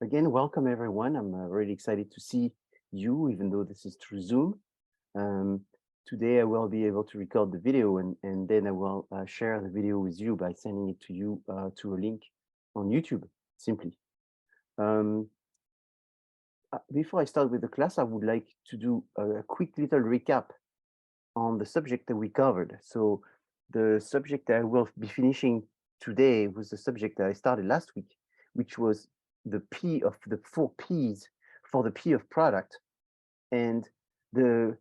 Again, welcome everyone. I'm really excited to see you, even though this is through Zoom. Um, Today I will be able to record the video and then I will share the video with you by sending it to you to a link on YouTube, simply. Before I start with the class, I would like to do a quick little recap on the subject that we covered. So the subject that I will be finishing today was the subject that I started last week, which was the P of the 4 Ps for the P of product. And the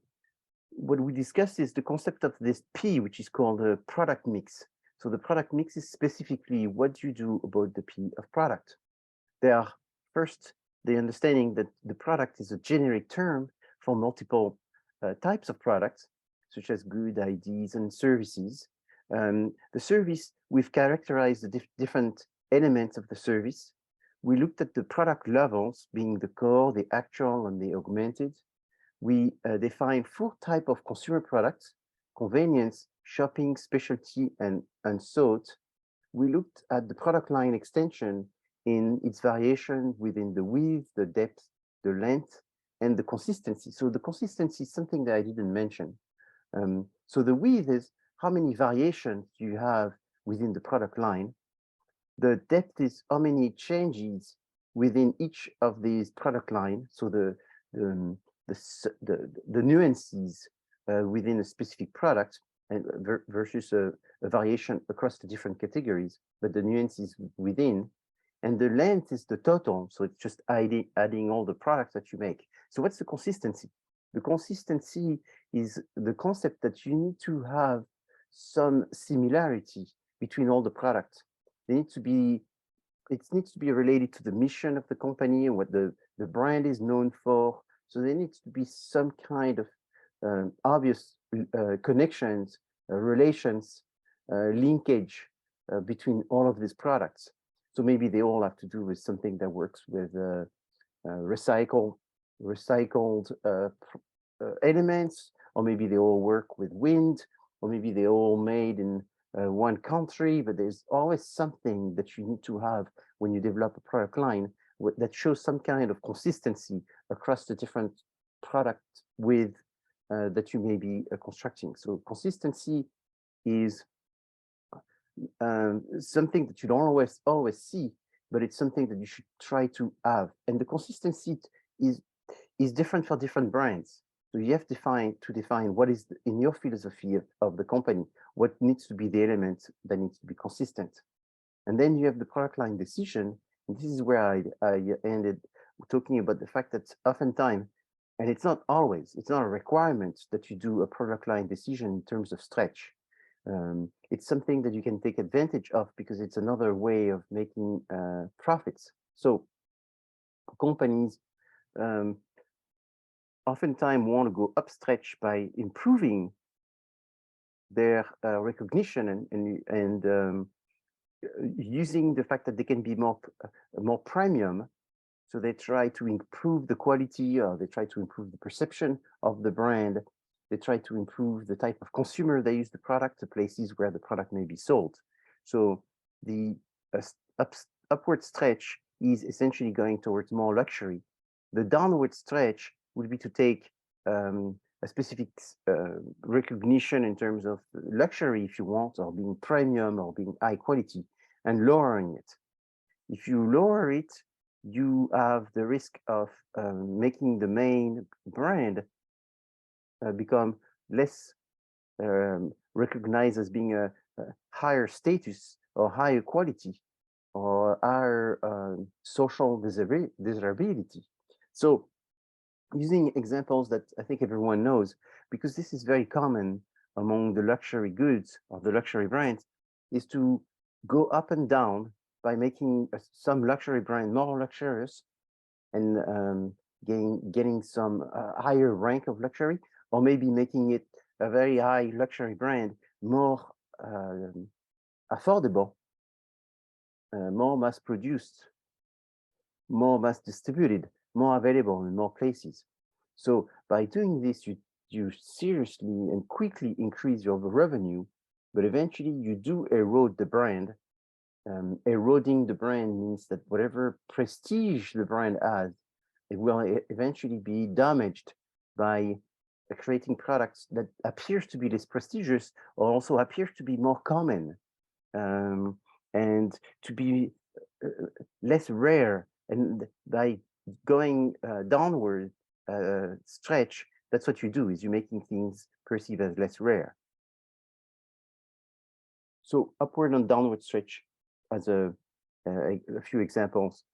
what we discussed is the concept of this P, which is called the product mix. So the product mix is specifically what you do about the P of product. There are first the understanding that the product is a generic term for multiple types of products, such as goods, ideas, and services. The service, we've characterized the different elements of the service. We looked at the product levels, being the core, the actual, and the augmented. We define 4 types of consumer products: convenience, shopping, specialty, and unsought. We looked at the product line extension in its variation within the width, the depth, the length, and the consistency. So the consistency is something that I didn't mention. So the width is how many variations you have within the product line. The depth is how many changes within each of these product line. So the nuances within a specific product and versus a variation across the different categories, but the nuances within. And the length is the total. So it's just adding all the products that you make. So what's the consistency? The consistency is the concept that you need to have some similarity between all the products. They need to be, it needs to be related to the mission of the company and what the brand is known for. So there needs to be some kind of obvious connections, relations, linkage between all of these products. So maybe they all have to do with something that works with recycled elements, or maybe they all work with wind, or maybe they all made in one country, but there's always something that you need to have when you develop a product line that shows some kind of consistency across the different product with that you may be constructing. So consistency is something that you don't always see, but it's something that you should try to have. And the consistency is different for different brands. So you have to define what is in your philosophy of the company, what needs to be the element that needs to be consistent. And then you have the product line decision. And this is where I ended talking about the fact that oftentimes, and it's not always, it's not a requirement that you do a product line decision in terms of stretch. It's something that you can take advantage of because it's another way of making profits. So companies oftentimes want to go upstretch by improving their recognition and using the fact that they can be more premium. So they try to improve the quality, or they try to improve the perception of the brand. They try to improve the type of consumer they use the product, the places where the product may be sold. So the upward stretch is essentially going towards more luxury. The downward stretch would be to take a specific recognition in terms of luxury, if you want, or being premium or being high quality, and lowering it. If you lower it, you have the risk of making the main brand become less recognized as being a higher status or higher quality or higher social desirability. So using examples that I think everyone knows, because this is very common among the luxury goods or the luxury brands, is to go up and down by making some luxury brand more luxurious and getting some higher rank of luxury, or maybe making it a very high luxury brand more affordable, more mass produced, more mass distributed, more available in more places. So by doing this, you seriously and quickly increase your revenue, but eventually you do erode the brand eroding the brand means that whatever prestige the brand has, it will eventually be damaged by creating products that appears to be less prestigious or also appears to be more common, and to be less rare. And by going downward stretch, that's what you do, is you're making things perceived as less rare. So upward and downward stretch as a few examples.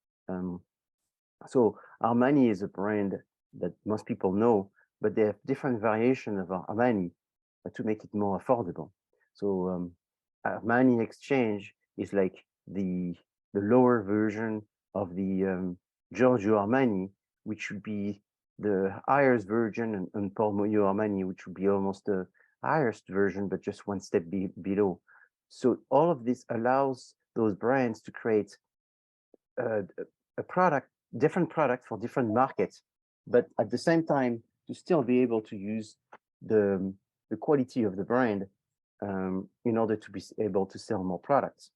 So Armani is a brand that most people know, but they have different variations of Armani to make it more affordable. So Armani Exchange is like the lower version of the Giorgio Armani, which would be the highest version, and Paul Armani, which would be almost the highest version, but just one step below. So all of this allows those brands to create a product, different product for different markets, but at the same time to still be able to use the quality of the brand in order to be able to sell more products.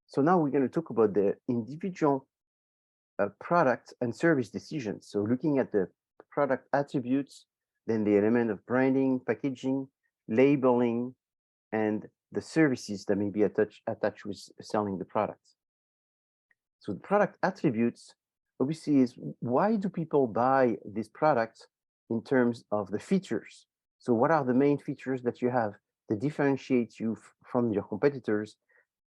So now we're going to talk about the individual product and service decisions. So looking at the product attributes, then the element of branding, packaging, labeling, and the services that may be attached with selling the products. So the product attributes, obviously, is why do people buy these products in terms of the features? So what are the main features that you have that differentiate you from your competitors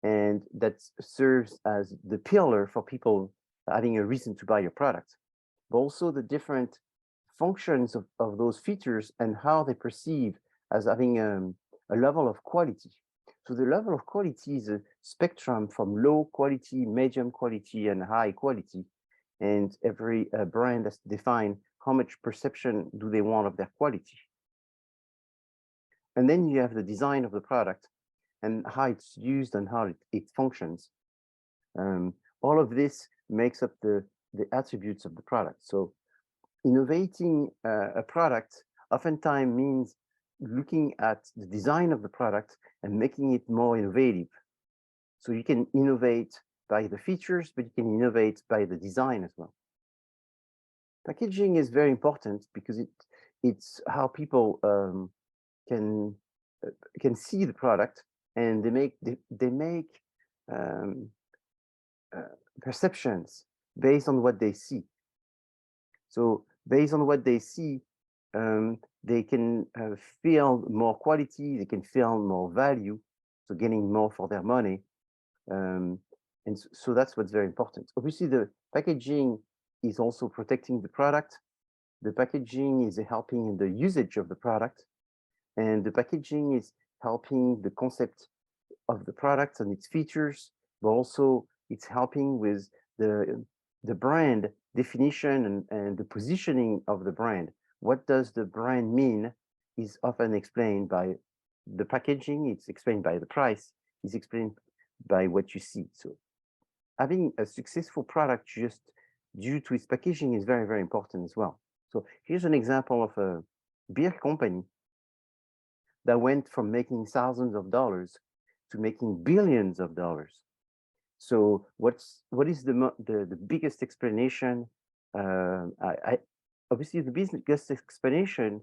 and that serves as the pillar for people having a reason to buy your product? But also the different functions of those features and how they perceive as having a level of quality. So the level of quality is a spectrum from low quality, medium quality, and high quality. And every brand has to define how much perception do they want of their quality. And then you have the design of the product and how it's used and how it functions. All of this makes up the attributes of the product. So innovating a product oftentimes means looking at the design of the product and making it more innovative. So you can innovate by the features, but you can innovate by the design as well. Packaging is very important because it's how people can see the product, and they make perceptions based on what they see. So based on what they see, they can feel more quality, they can feel more value, so getting more for their money. And so that's what's very important. Obviously, the packaging is also protecting the product. The packaging is helping in the usage of the product. And the packaging is helping the concept of the product and its features, but also it's helping with the brand definition and the positioning of the brand. What does the brand mean is often explained by the packaging, it's explained by the price, it's explained by what you see. So having a successful product just due to its packaging is very, very important as well. So here's an example of a beer company that went from making thousands of dollars to making billions of dollars. So what is the biggest explanation? Obviously the biggest explanation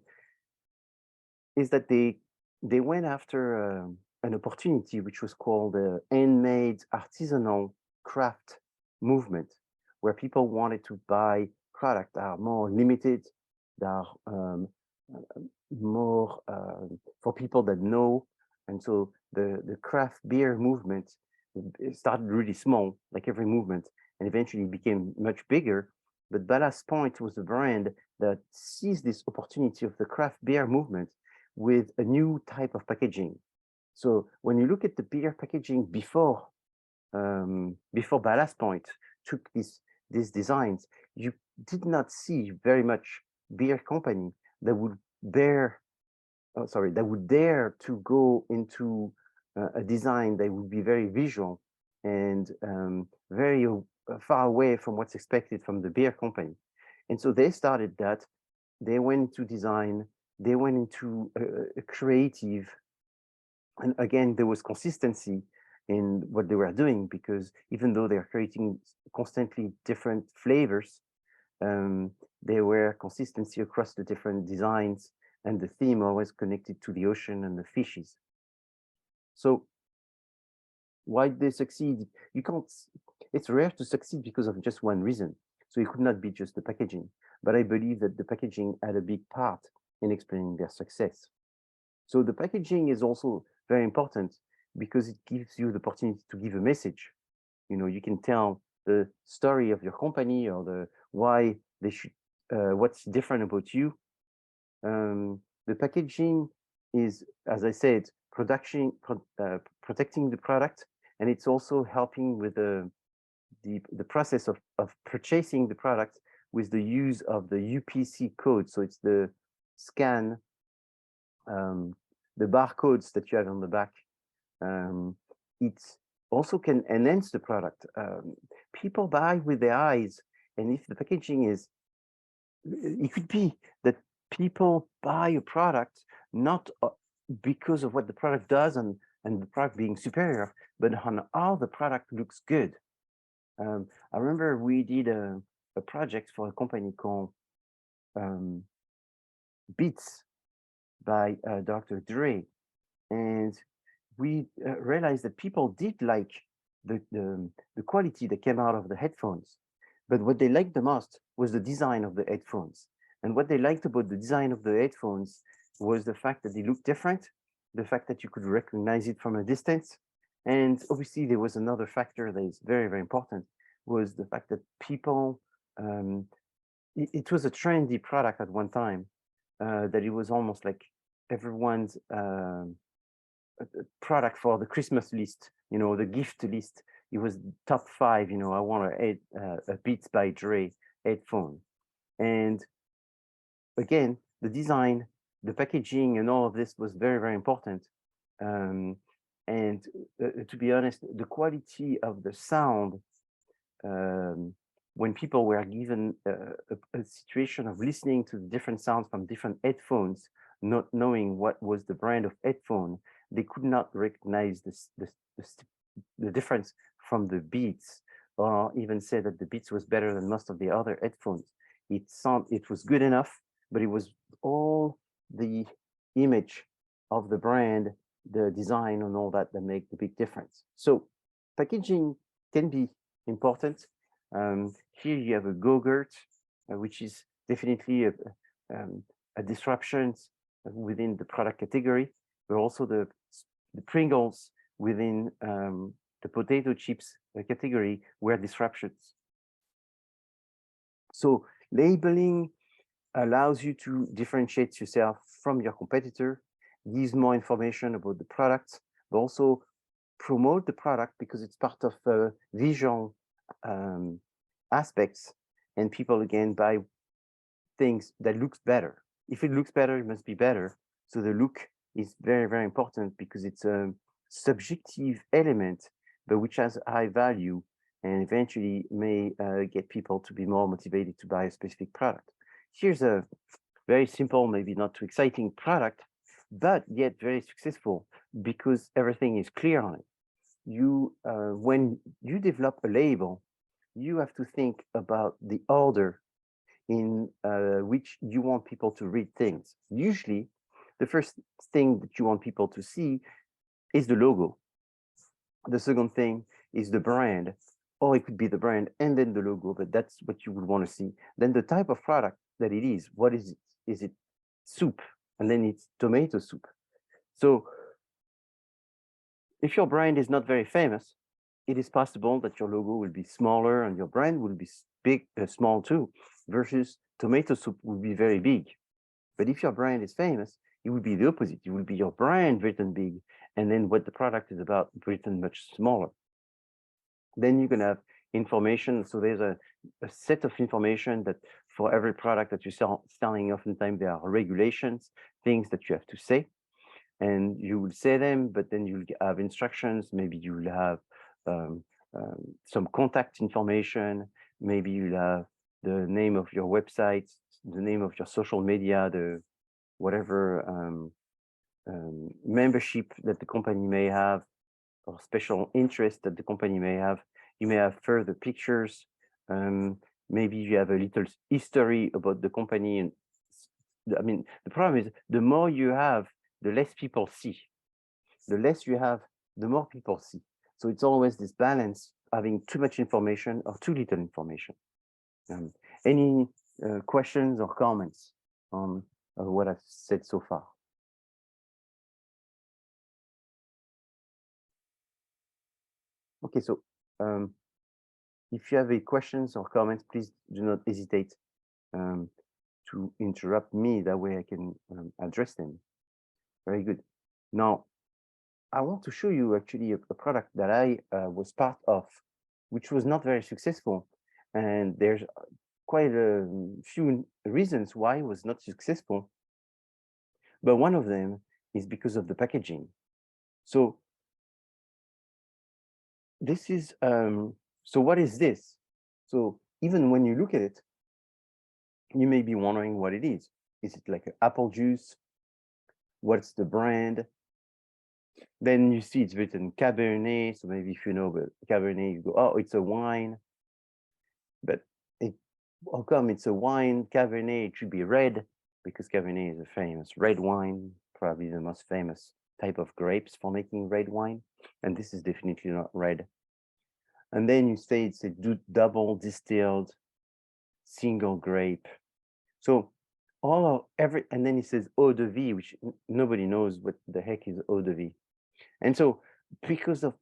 is that they went after an opportunity which was called the handmade artisanal craft movement, where people wanted to buy products that are more limited, that are more for people that know. And so the craft beer movement started really small, like every movement, and eventually became much bigger. But Ballast Point was a brand that seized this opportunity of the craft beer movement with a new type of packaging. So when you look at the beer packaging before Ballast Point took these designs, you did not see very much beer company that would dare to go into a design that would be very visual and very far away from what's expected from the beer company. And so they started that. They went into design. They went into a creative. And again, there was consistency in what they were doing, because even though they're creating constantly different flavors, there were consistency across the different designs, and the theme always connected to the ocean and the fishes. So why did they succeed? You can't, it's rare to succeed because of just one reason. So it could not be just the packaging, but I believe that the packaging had a big part in explaining their success. So the packaging is also very important because it gives you the opportunity to give a message. You know, you can tell the story of your company, or the why they should, what's different about you. The packaging is, as I said, protecting the product, and it's also helping with the process of purchasing the product with the use of the UPC code. So it's the scan, the barcodes that you have on the back. It also can enhance the product. People buy with their eyes, and if the packaging is, it could be that people buy a product not because of what the product does and the product being superior, but on how the product looks good. I remember we did a project for a company called Beats by Dr. Dre, and we realized that people did like the quality that came out of the headphones, but what they liked the most was the design of the headphones. And what they liked about the design of the headphones was the fact that they looked different, the fact that you could recognize it from a distance. And obviously there was another factor that is very, very important, was the fact that people, it was a trendy product at one time, that it was almost like everyone's product for the Christmas list, you know, the gift list. It was top 5, you know, I want a Beats by Dre headphone. And again, the design, the packaging, and all of this was very, very important. And to be honest, the quality of the sound, when people were given a situation of listening to different sounds from different headphones, not knowing what was the brand of headphone, they could not recognize the difference from the Beats, or even say that the Beats was better than most of the other headphones. It was good enough, but it was all the image of the brand, the design, and all that make the big difference. So packaging can be important. Here you have a Go-Gurt, which is definitely a disruption within the product category, but also the Pringles within the potato chips category were disruptions. So labeling allows you to differentiate yourself from your competitor, gives more information about the product, but also promote the product because it's part of visual aspects, and people again buy things that looks better. If it looks better, it must be better. So the look is very, very important because it's a subjective element, but which has high value and eventually may get people to be more motivated to buy a specific product. Here's a very simple, maybe not too exciting product, but yet very successful because everything is clear on it. You, when you develop a label, you have to think about the order in which you want people to read things. Usually, the first thing that you want people to see is the logo. The second thing is the brand, or it could be the brand and then the logo, but that's what you would want to see. Then the type of product that it is. What is it? Is it soup? And then it's tomato soup. So if your brand is not very famous, it is possible that your logo will be smaller and your brand will be big, small too, versus tomato soup will be very big. But if your brand is famous, it will be the opposite. It will be your brand written big, and then what the product is about written much smaller. Then you can have information. So there's a set of information that for every product that you're selling, oftentimes there are regulations, things that you have to say, and you will say them, but then you'll have instructions. Maybe you'll have some contact information. Maybe you'll have the name of your website, the name of your social media, the whatever membership that the company may have, or special interest that the company may have. You may have further pictures. Maybe you have a little history about the company. And I mean, the problem is the more you have, the less people see. The less you have, the more people see. So it's always this balance, having too much information or too little information. Any questions or comments on what I've said so far? Okay, so if you have any questions or comments, please do not hesitate to interrupt me. That way I can address them. Very good. Now, I want to show you actually a product that I was part of, which was not very successful. And there's quite a few reasons why it was not successful. But one of them is because of the packaging. So this is, so what is this? So even when you look at it, you may be wondering what it is. Is it like an apple juice? What's the brand? Then you see it's written Cabernet. So maybe if you know about Cabernet, you go, oh, it's a wine. But how come it's a wine? Cabernet, it should be red, because Cabernet is a famous red wine, probably the most famous type of grapes for making red wine. And this is definitely not red. And then you say it's a double distilled single grape. So and then it says eau de vie, which nobody knows what the heck is eau de vie. And so because of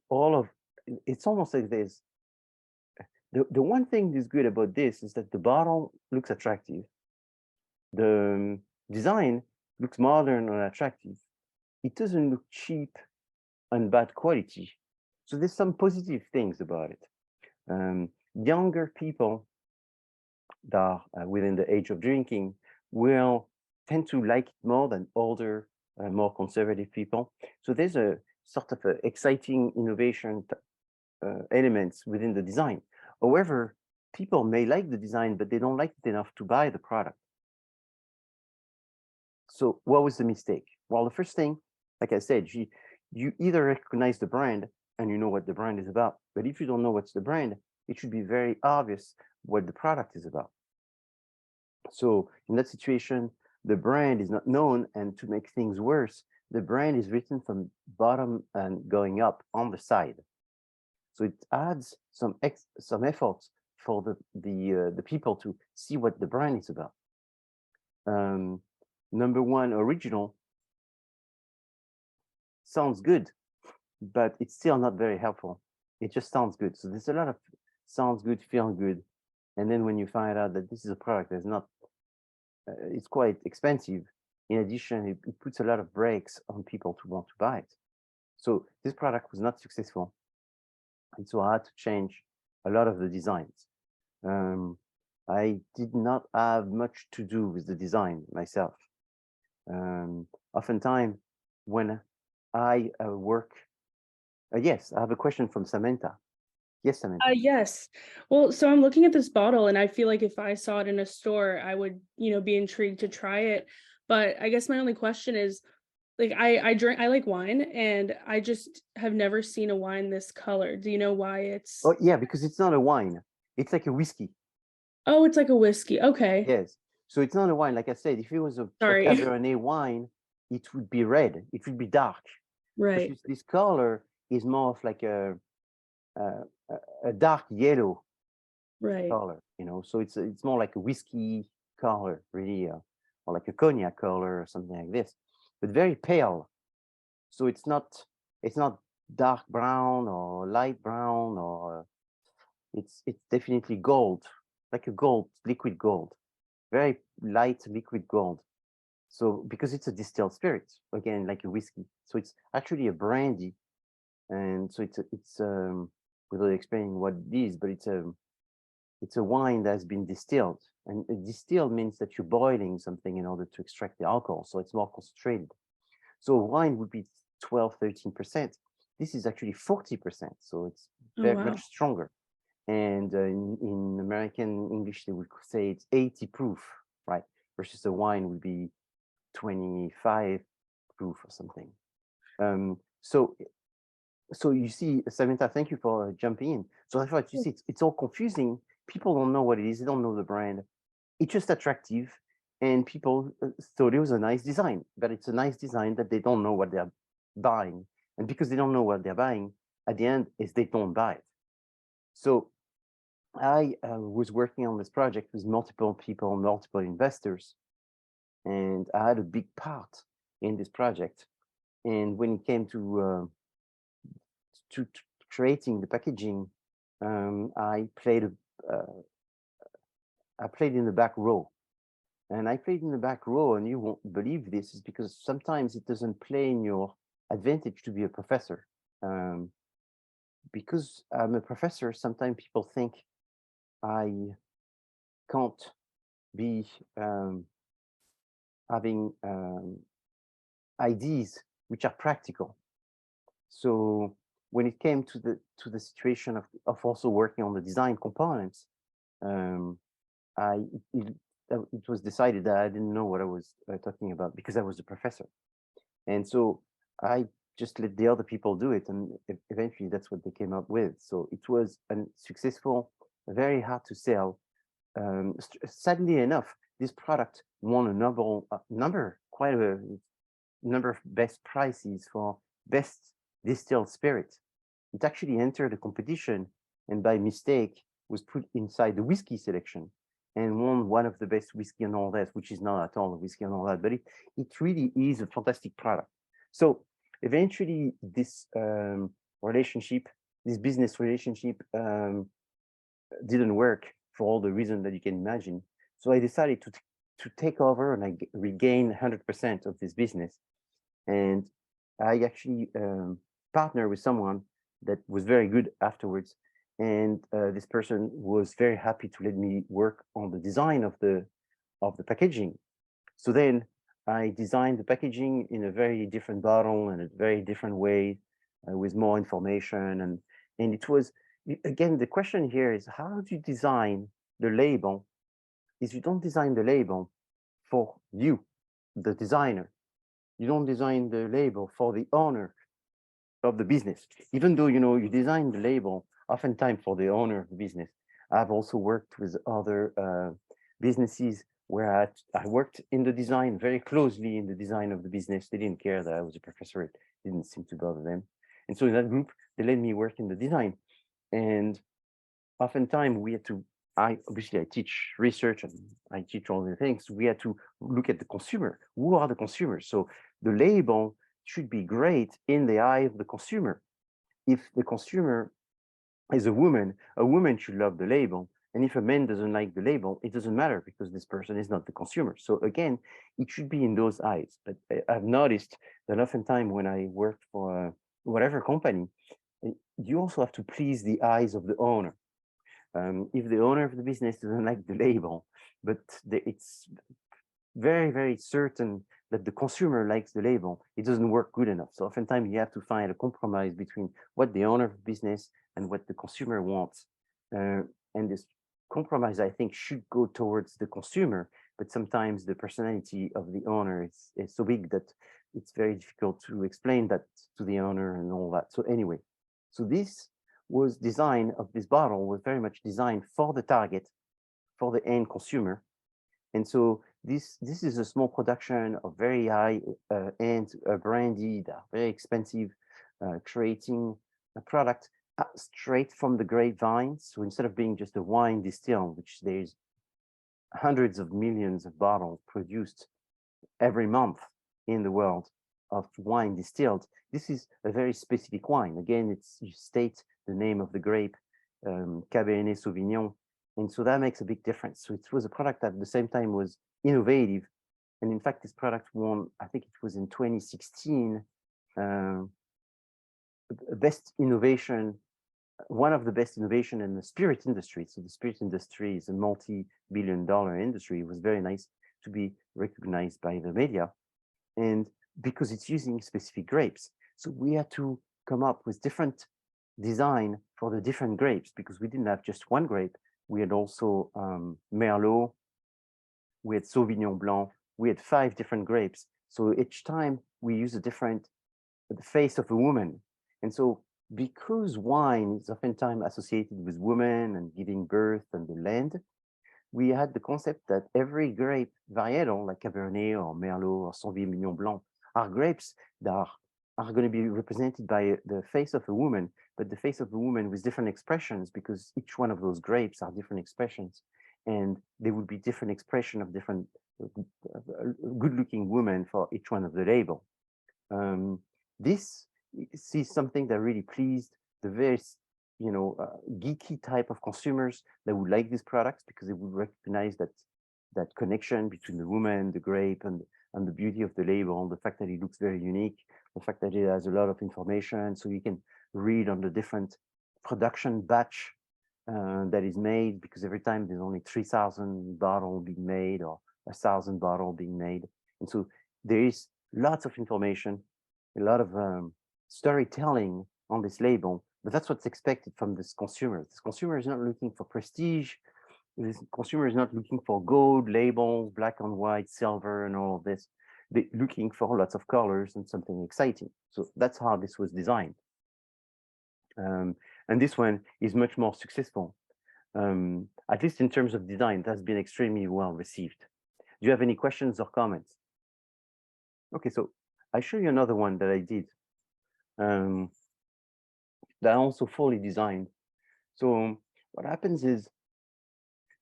it's almost like this. The one thing that's good about this is that the bottle looks attractive. The design looks modern and attractive. It doesn't look cheap and bad quality. So there's some positive things about it. Younger people that are within the age of drinking will tend to like it more than older, more conservative people. So there's a sort of exciting innovation elements within the design. However, people may like the design, but they don't like it enough to buy the product. So what was the mistake? Well, the first thing, like I said, you either recognize the brand and you know what the brand is about. But if you don't know what's the brand, it should be very obvious what the product is about. So in that situation, the brand is not known, and to make things worse, the brand is written from bottom and going up on the side. So it adds some effort for the people to see what the brand is about. Number one, original sounds good, but it's still not very helpful. It just sounds good. So there's a lot of sounds good, feel good. And then when you find out that this is a product that's not, it's quite expensive. In addition, it puts a lot of brakes on people to want to buy it. So this product was not successful. And so I had to change a lot of the designs. I did not have much to do with the design myself. Oftentimes, when I work, yes, I have a question from Samantha. Yes, Samantha. Yes. Well, so I'm looking at this bottle, and I feel like if I saw it in a store, I would, be intrigued to try it. But I guess my only question is, like, I like wine, and I just have never seen a wine this color. Do you know why it's? Oh, yeah, because it's not a wine. It's like a whiskey. Oh, it's like a whiskey. Okay. Yes. So it's not a wine. Like I said, if it was a Sorry. Cabernet wine, it would be red. It would be dark. Right. This color is more of like a dark yellow Right. color, so it's more like a whiskey color, really, or like a cognac color or something like this, but very pale. So it's not dark brown or light brown, or it's definitely gold, like a liquid gold, very light liquid gold. So because it's a distilled spirit, again, like a whiskey, so it's actually a brandy. And so it's without explaining what it is, but it's a wine that's been distilled. And distilled means that you're boiling something in order to extract the alcohol. So it's more concentrated. So wine would be 12, 13%. This is actually 40%. So it's very much stronger. And in American English, they would say it's 80 proof, right? Versus a wine would be 25 proof or something. So you see, Samantha, thank you for jumping in. So that's what you see, it's all confusing. People don't know what it is. They don't know the brand. It's just attractive. And people thought it was a nice design, but it's a nice design that they don't know what they're buying. And because they don't know what they're buying, at the end is they don't buy it. So I was working on this project with multiple people, multiple investors, and I had a big part in this project. And when it came to creating the packaging, I played in the back row. And I played in the back row, and you won't believe this, is because sometimes it doesn't play in your advantage to be a professor. Because I'm a professor, sometimes people think I can't be having ideas which are practical. So when it came to the situation of also working on the design components, it was decided that I didn't know what I was talking about because I was a professor. And so I just let the other people do it. And eventually that's what they came up with. So it was a successful, very hard to sell. Sadly enough, this product won quite a number of best prizes for best distilled spirit. It actually entered a competition and by mistake was put inside the whiskey selection and won one of the best whiskey and all that, which is not at all a whiskey and all that, but it really is a fantastic product. So eventually this relationship, this business relationship didn't work for all the reasons that you can imagine. So I decided to take over and I regain 100% of this business. And I actually partnered with someone that was very good afterwards. And this person was very happy to let me work on the design of the packaging. So then I designed the packaging in a very different bottle and a very different way with more information. And it was, again, the question here is how do you design the label? Is you don't design the label for you, the designer. You don't design the label for the owner of the business, even though you design the label oftentimes for the owner of the business. I've also worked with other businesses where I worked in the design, very closely in the design of the business. They didn't care that I was a professor. It didn't seem to bother them. And so in that group, they let me work in the design. And oftentimes we had to, obviously I teach research and I teach all the things. We had to look at the consumer. Who are the consumers? So the label should be great in the eye of the consumer. If the consumer is a woman should love the label. And if a man doesn't like the label, it doesn't matter because this person is not the consumer. So again, it should be in those eyes. But I've noticed that oftentimes when I worked for whatever company, you also have to please the eyes of the owner. If the owner of the business doesn't like the label, but it's very, very certain that the consumer likes the label, it doesn't work good enough. So oftentimes you have to find a compromise between what the owner of the business and what the consumer wants. And this compromise, I think, should go towards the consumer, but sometimes the personality of the owner is so big that it's very difficult to explain that to the owner and all that. So anyway, so this was design of this bottle was very much designed for the target, for the end consumer. And so this is a small production of very high end brandy, that are very expensive, creating a product straight from the grapevines. So instead of being just a wine distilled, which there's hundreds of millions of bottles produced every month in the world of wine distilled, this is a very specific wine. Again, you state the name of the grape, Cabernet Sauvignon. And so that makes a big difference. So it was a product that at the same time was innovative. And in fact, this product won, I think it was in 2016, best innovation, one of the best innovation in the spirit industry. So the spirit industry is a multi-billion-dollar industry. It was very nice to be recognized by the media. And because it's using specific grapes. So we had to come up with different design for the different grapes because we didn't have just one grape. We had also Merlot, we had Sauvignon Blanc, we had 5 different grapes. So each time we use the face of a woman. And so because wine is oftentimes associated with women and giving birth and the land, we had the concept that every grape varietal, like Cabernet or Merlot or Sauvignon Blanc, are grapes that are going to be represented by the face of a woman, but the face of a woman with different expressions, because each one of those grapes are different expressions. And there would be different expression of different good-looking women for each one of the label. This is something that really pleased the very geeky type of consumers that would like these products, because they would recognize that connection between the woman, the grape, and the beauty of the label, the fact that it looks very unique, the fact that it has a lot of information, so you can read on the different production batch that is made, because every time there's only 3,000 bottles being made or 1,000 bottles being made. And so there is lots of information, a lot of storytelling on this label, but that's what's expected from this consumer. This consumer is not looking for prestige. This consumer is not looking for gold labels, black and white, silver, and all of this. They're looking for lots of colors and something exciting. So that's how this was designed. And this one is much more successful. At least in terms of design, it has been extremely well received. Do you have any questions or comments? Okay, so I show you another one that I did that I also fully designed. So what happens is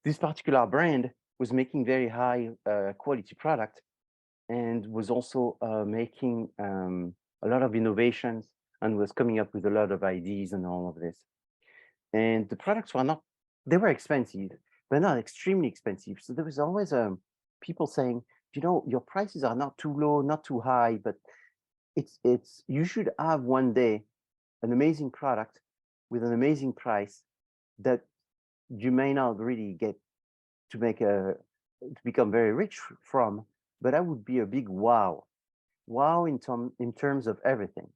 this particular brand was making very high quality product and was also making a lot of innovations and was coming up with a lot of ideas and all of this. And the products were not, they were expensive, but not extremely expensive. So there was always people saying, you know, your prices are not too low, not too high, but you should have one day an amazing product with an amazing price that you may not really get to become very rich from, but that would be a big wow in terms of everything.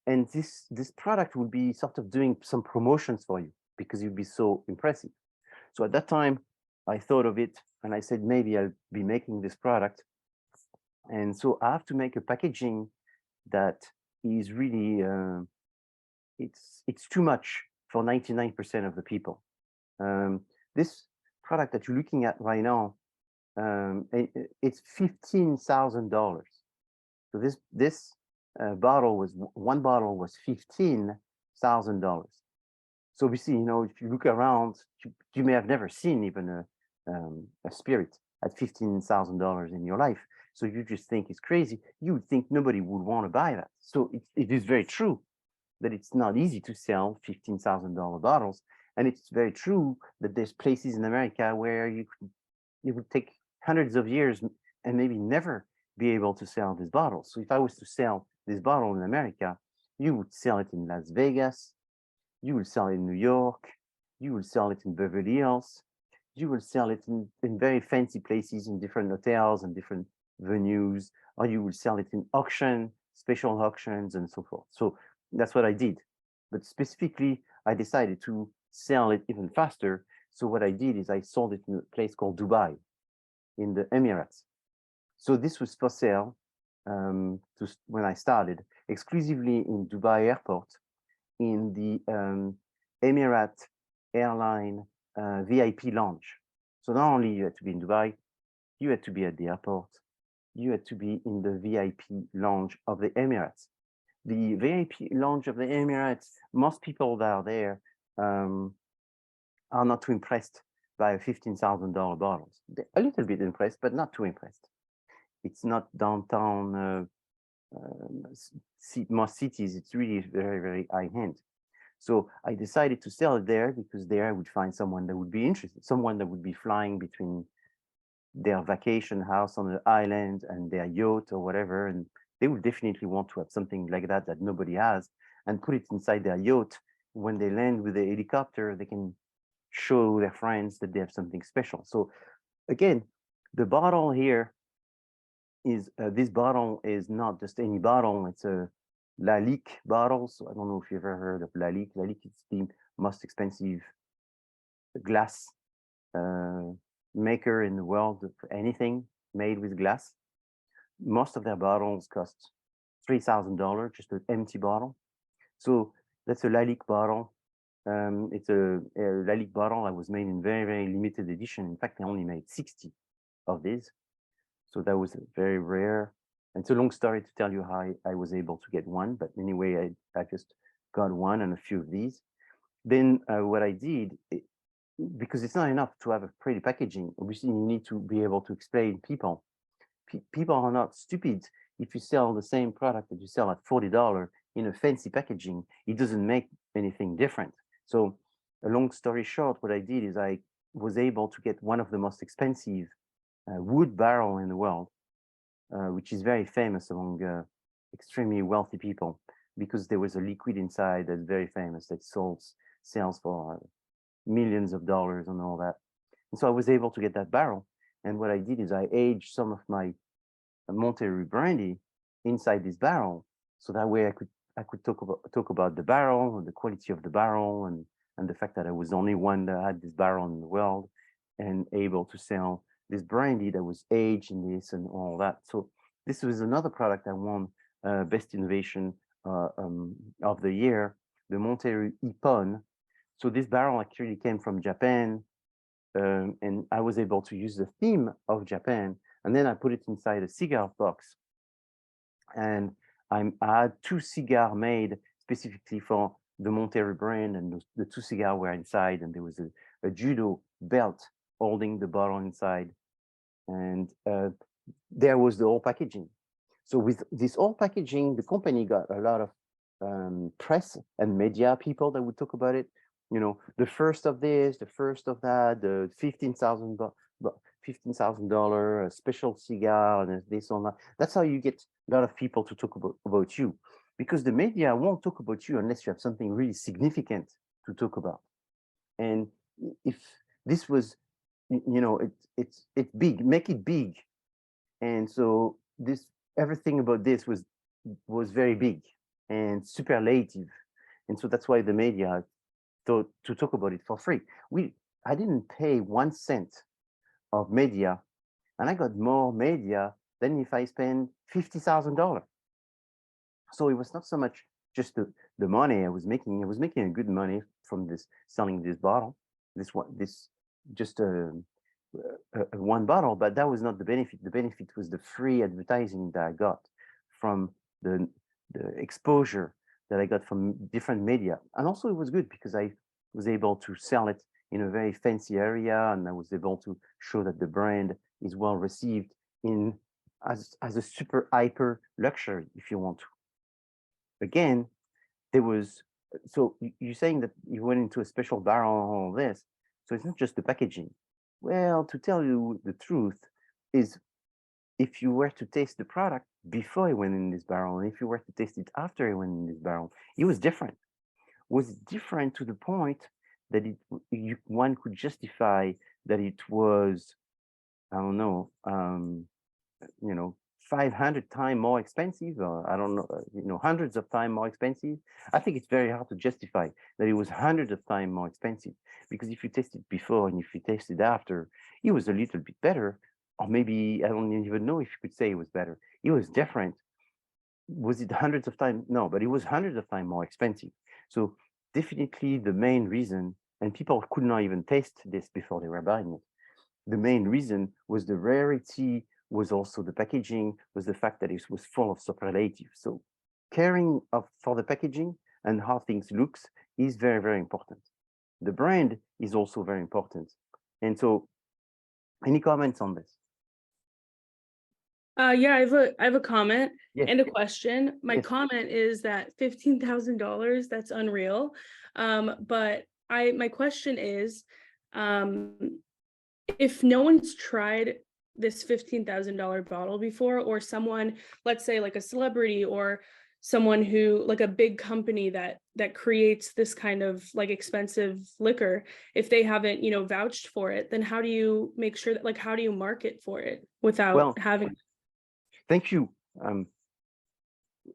And this product would be sort of doing some promotions for you because you'd be so impressive. So at that time, I thought of it and I said, maybe I'll be making this product. And so I have to make a packaging that is really, it's too much for 99% of the people. This product that you're looking at right now, it's $15,000. So this one bottle was $15,000. So obviously, you know, if you look around, you may have never seen even a spirit at $15,000 in your life. So you just think it's crazy. You would think nobody would want to buy that. So it is very true that it's not easy to sell $15,000 bottles. And it's very true that there's places in America where it would take hundreds of years and maybe never be able to sell these bottles. So if I was to sell this bottle in America, you would sell it in Las Vegas, you will sell it in New York, you will sell it in Beverly Hills, you will sell it in very fancy places, in different hotels and different venues, or you will sell it in special auctions and so forth. So that's what I did. But specifically, I decided to sell it even faster. So what I did is I sold it in a place called Dubai in the Emirates. So this was for sale when I started exclusively in Dubai airport in the Emirates airline VIP lounge. So not only you had to be in Dubai, you had to be at the airport, you had to be in the VIP lounge of the Emirates. The VIP lounge of the Emirates, most people that are there are not too impressed by $15,000 bottles. They're a little bit impressed, but not too impressed. It's not downtown most cities. It's really very, very high-end. So I decided to sell it there because there I would find someone that would be interested, someone that would be flying between their vacation house on the island and their yacht or whatever. And they would definitely want to have something like that nobody has and put it inside their yacht. When they land with the helicopter, they can show their friends that they have something special. So again, the bottle here is, this bottle is not just any bottle, it's a Lalique bottle. So I don't know if you've ever heard of Lalique. Lalique is the most expensive glass maker in the world of anything made with glass. most of their bottles cost $3,000, just an empty bottle. So that's a Lalique bottle. It's a Lalique bottle that was made in very, very limited edition. In fact, they only made 60 of these. So that was very rare. And it's a long story to tell you how I was able to get one. But anyway, I just got one and a few of these. Then what I did, because it's not enough to have a pretty packaging, obviously you need to be able to explain people. People are not stupid. If you sell the same product that you sell at $40 in a fancy packaging, it doesn't make anything different. So a long story short, what I did is I was able to get one of the most expensive wood barrel in the world, which is very famous among extremely wealthy people, because there was a liquid inside that's very famous that sells for millions of dollars and all that. And so I was able to get that barrel. And what I did is I aged some of my Monterey brandy inside this barrel, so that way I could talk about the barrel and the quality of the barrel and the fact that I was the only one that had this barrel in the world and able to sell this brandy that was aged in this and all that. So this was another product I won Best Innovation of the Year, the Monterey Ippon. So this barrel actually came from Japan, and I was able to use the theme of Japan, and then I put it inside a cigar box. And I had 2 cigars made specifically for the Monterey brand, and the 2 cigars were inside, and there was a judo belt holding the bottle inside. And there was the whole packaging. So with this whole packaging, the company got a lot of press and media people that would talk about it. You know, the first of this, the first of that, the $15,000 special cigar and this and that. That's how you get a lot of people to talk about you, because the media won't talk about you unless you have something really significant to talk about. And if this was, you know, it's big, make it big. And so everything about this was very big and superlative. And so that's why the media thought to talk about it for free. I didn't pay 1 cent of media, and I got more media than if I spent $50,000. So it was not so much just the money I was making. I was making a good money from selling this bottle, just one bottle, but that was not the benefit. The benefit was the free advertising that I got from the exposure that I got from different media. And also it was good because I was able to sell it in a very fancy area, and I was able to show that the brand is well received as a super hyper luxury, if you want to. Again, so you're saying that you went into a special barrel and all this, so it's not just the packaging. Well, to tell you the truth is, if you were to taste the product before it went in this barrel, and if you were to taste it after it went in this barrel, it was different. Was different to the point that one could justify that it was, I don't know, 500 times more expensive, or I don't know, hundreds of times more expensive. I think it's very hard to justify that it was hundreds of times more expensive, because if you taste it before and if you taste it after, it was a little bit better, or maybe I don't even know if you could say it was better. It was different. Was it hundreds of times? No, but it was hundreds of times more expensive. So definitely the main reason, and people could not even taste this before they were buying it. The main reason was the rarity, was also the packaging, was the fact that it was full of superlatives. So caring for the packaging and how things looks is very, very important. The brand is also very important. And so any comments on this? Yeah, I have a comment and a Yes. question. My Yes. comment is that $15,000, that's unreal. But my question is, if no one's tried this $15,000 bottle before, or someone, let's say like a celebrity or someone who, like a big company that creates this kind of like expensive liquor, if they haven't, vouched for it, then how do you make sure that, like, how do you market for it without having? Thank you. Of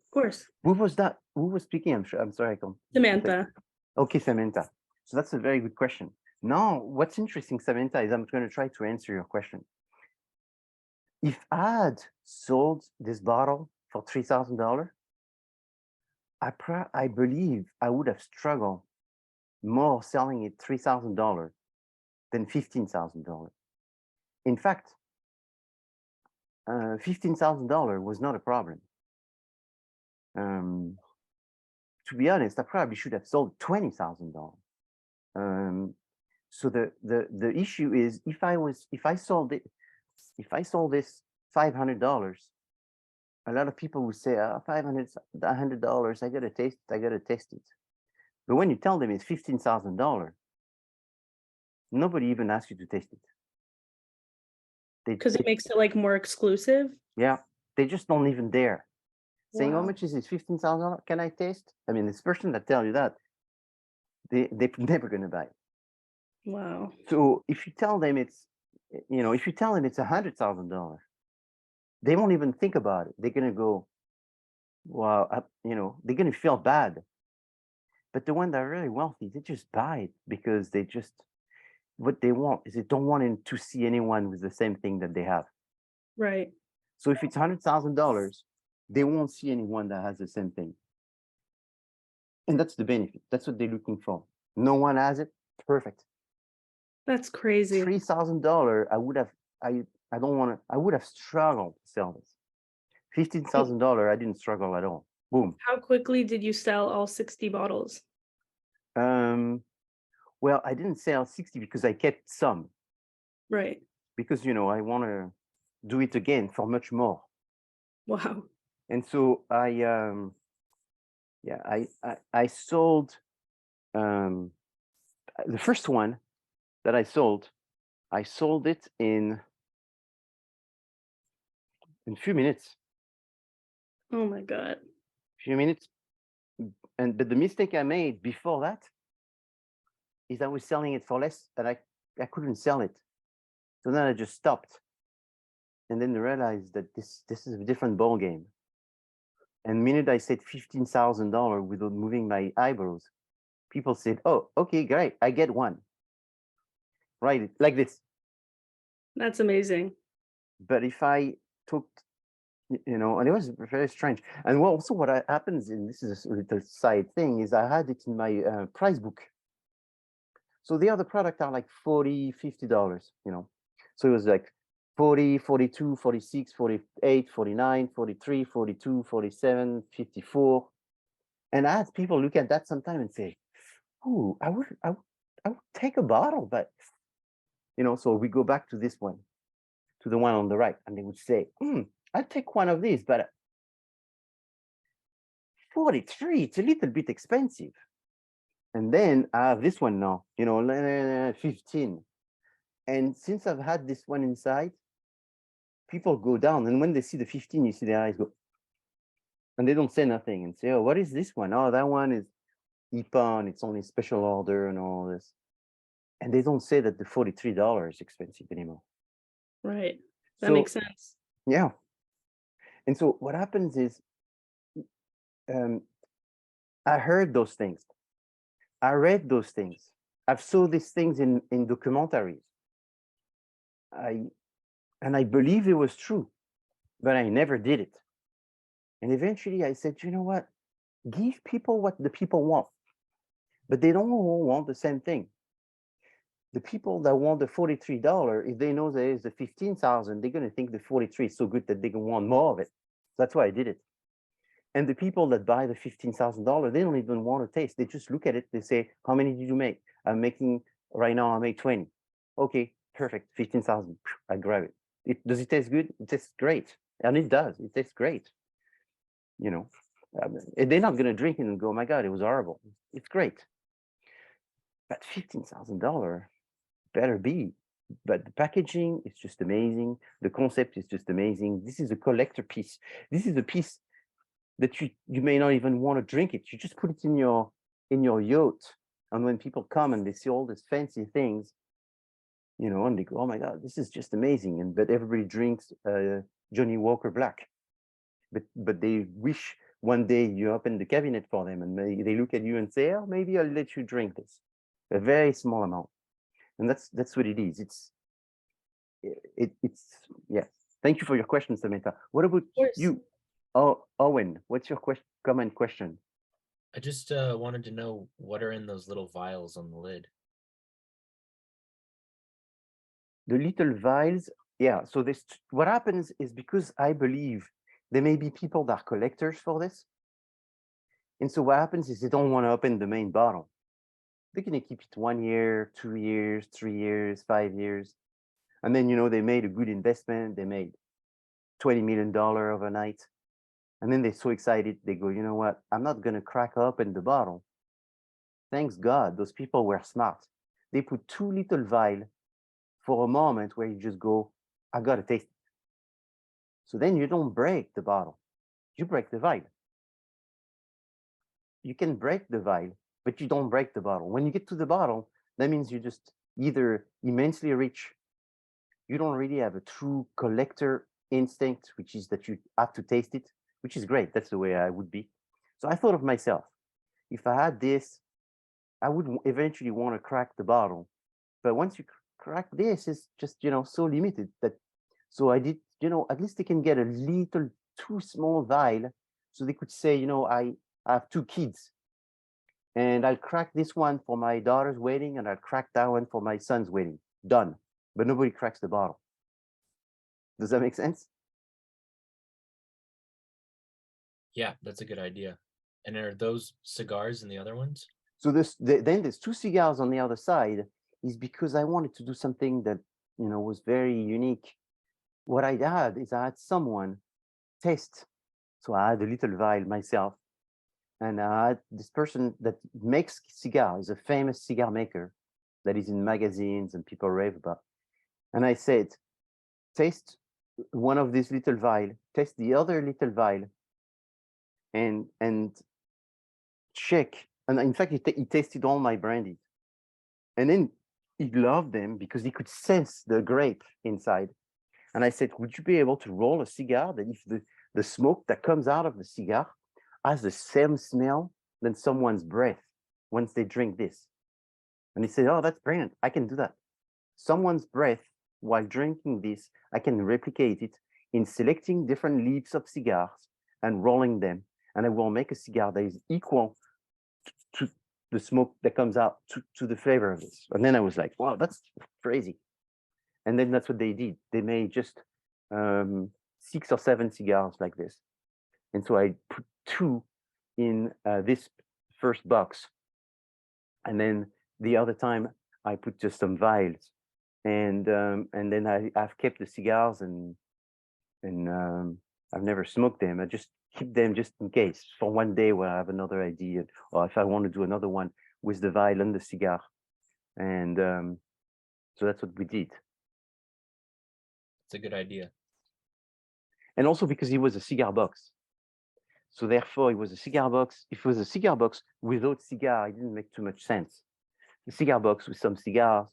course. Who was that? Who was speaking? I'm sorry, I can't. Samantha. Okay, Samantha. So that's a very good question. Now, what's interesting, Samantha, is I'm going to try to answer your question. If I had sold this bottle for $3,000, I believe I would have struggled more selling it $3,000 than $15,000. In fact, $15,000 was not a problem. To be honest, I probably should have sold $20,000. So the issue is if I sold this $500, a lot of people would say, oh, $100, I gotta test it. But when you tell them it's $15,000, nobody even asks you to test it. Because it makes it like more exclusive. Yeah, they just don't even dare. Saying, how Wow. much is it? $15,000? Can I taste? I mean, this person that tell you that, they're never gonna buy it. Wow. So if you tell them it's $100,000, they won't even think about it. They're gonna go, wow, they're gonna feel bad. But the ones that are really wealthy, they just buy it because what they want is they don't want to see anyone with the same thing that they have. Right. So if it's $100,000, they won't see anyone that has the same thing. And that's the benefit. That's what they're looking for. No one has it. Perfect. That's crazy. $3,000, I would have struggled to sell this. $15,000, I didn't struggle at all. Boom. How quickly did you sell all 60 bottles? Well, I didn't sell 60 because I kept some. Right. Because, I want to do it again for much more. Wow. And so I sold the first one that I sold it in a few minutes. Oh my God. Few minutes. But the mistake I made before that is I was selling it for less and I couldn't sell it. So then I just stopped. And then I realized that this is a different ball game. And the minute I said $15,000 without moving my eyebrows, people said, oh, okay, great, I get one. Right, like this. That's amazing. But if I took, and it was very strange. And also what happens, and this is a little side thing, is I had it in my price book. So the other product are like $40, $50, So it was like 40, 42, 46, 48, 49, 43, 42, 47, 54. And I had people look at that sometime and say, oh, I would take a bottle, but so we go back to this one, to the one on the right, and they would say, I'd take one of these, but 43, it's a little bit expensive. And then I have this one now, 15. And since I've had this one inside, people go down, and when they see the 15, you see their eyes go, and they don't say nothing and say, oh, what is this one? Oh, that one is EPON, it's only special order and all this. And they don't say that the $43 is expensive anymore. Right. That makes sense. Yeah. And so what happens is, I heard those things. I read those things. I've saw these things in documentaries. And I believe it was true, but I never did it. And eventually I said, you know what? Give people what the people want, but they don't all want the same thing. The people that want the $43, if they know there is the 15,000, they're going to think the 43 is so good that they can want more of it. That's why I did it. And the people that buy the $15,000, they don't even want to taste. They just look at it. They say, how many did you make? I'm making, right now I made 20. Okay, perfect, 15,000. I grab it. Does it taste good? It tastes great. And it does. It tastes great. They're not going to drink it and go, oh my God, it was horrible. It's great. But $15,000 better be. But the packaging is just amazing. The concept is just amazing. This is a collector piece. This is a piece that you may not even want to drink it. You just put it in your yacht. And when people come and they see all these fancy things, and they go, oh my God, this is just amazing. But everybody drinks Johnny Walker Black. But they wish one day you open the cabinet for them and they look at you and say, oh, maybe I'll let you drink this. A very small amount. And that's what it is. It's Thank you for your question, Samantha. What about you? Oh, Owen, what's your question? I just wanted to know what are in those little vials on the lid. The little vials, yeah. So this, what happens is, because I believe there may be people that are collectors for this. And so what happens is they don't want to open the main bottle. They're going to keep it 1 year, 2 years, 3 years, 5 years. And then, they made a good investment. They made $20 million overnight. And then they're so excited. They go, you know what? I'm not going to crack open the bottle. Thanks God, those people were smart. They put 2 little vials for a moment where you just go, I got to taste it. So then you don't break the bottle. You break the vial. You can break the vial, but you don't break the bottle. When you get to the bottle, that means you just either immensely rich. You don't really have a true collector instinct, which is that you have to taste it, which is great. That's the way I would be. So I thought of myself, if I had this, I would eventually want to crack the bottle. But once you crack this, it's just, so limited that, so I did, at least they can get a little too small vial. So they could say, I have 2 kids and I'll crack this one for my daughter's wedding and I'll crack that one for my son's wedding. Done. But nobody cracks the bottle. Does that make sense? Yeah, that's a good idea. And are those cigars in the other ones? So then there's 2 cigars on the other side, is because I wanted to do something that, was very unique. What I had is I had someone test. So I had a little vial myself. And I had this person that makes cigars, a famous cigar maker that is in magazines and people rave about. And I said, taste one of these little vial, taste the other little vial, and check. And in fact, he tasted all my brandies. And then he loved them because he could sense the grape inside. And I said, would you be able to roll a cigar that if the smoke that comes out of the cigar has the same smell than someone's breath once they drink this? And he said, oh, that's brilliant. I can do that. Someone's breath while drinking this, I can replicate it in selecting different leaves of cigars and rolling them. And I will make a cigar that is equal to the smoke that comes out to the flavor of this. And then I was like, wow, that's crazy. And then that's what they did. They made just 6 or 7 cigars like this. And so I put 2 in this first box. And then the other time I put just some vials. And then I've kept the cigars and I've never smoked them. I just keep them just in case for one day where I have another idea, or if I want to do another one with the vial and the cigar. And so that's what we did. It's a good idea. And also because it was a cigar box. So therefore it was a cigar box. If it was a cigar box without cigar, it didn't make too much sense. The cigar box with some cigars,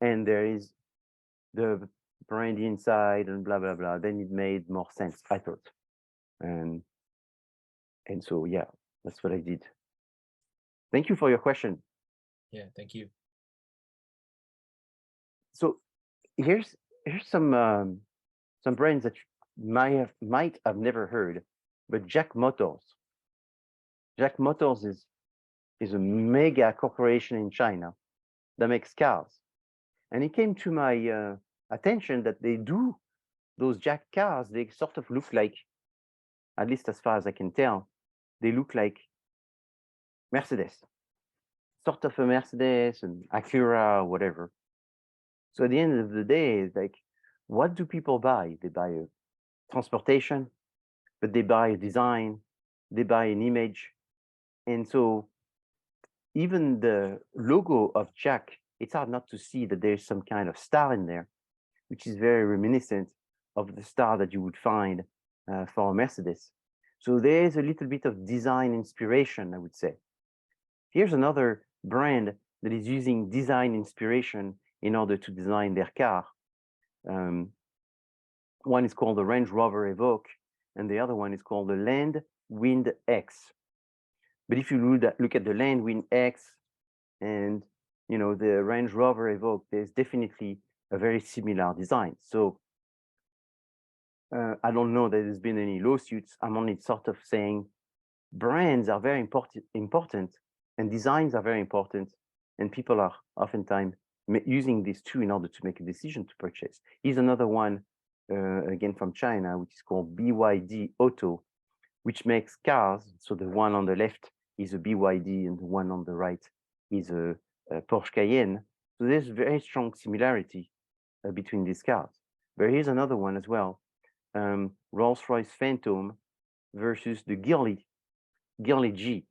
and there is the brandy inside and blah, blah, blah. Then it made more sense, I thought. And so, yeah, that's what I did. Thank you for your question. Yeah, thank you. So here's some brands that you might have never heard, but Jack Motors. Jack Motors is a mega corporation in China that makes cars. And it came to my attention that they do those Jack cars. They sort of look like, at least as far as I can tell, they look like Mercedes, sort of a Mercedes and Acura or whatever. So at the end of the day, it's like, what do people buy? They buy a transportation, but they buy a design, they buy an image. And so even the logo of Jack, it's hard not to see that there's some kind of star in there, which is very reminiscent of the star that you would find for a Mercedes. So there's a little bit of design inspiration, I would say. Here's another brand that is using design inspiration in order to design their car. One is called the Range Rover Evoque, and the other one is called the Land Wind X. But if you look at the Land Wind X and the Range Rover Evoque, there's definitely a very similar design. So I don't know that there's been any lawsuits. I'm only sort of saying brands are very important and designs are very important. And people are oftentimes using these two in order to make a decision to purchase. Here's another one, again from China, which is called BYD Auto, which makes cars. So the one on the left is a BYD and the one on the right is a Porsche Cayenne. So there's very strong similarity between these cars. But here's another one as well, Rolls-Royce Phantom versus the Geely GE.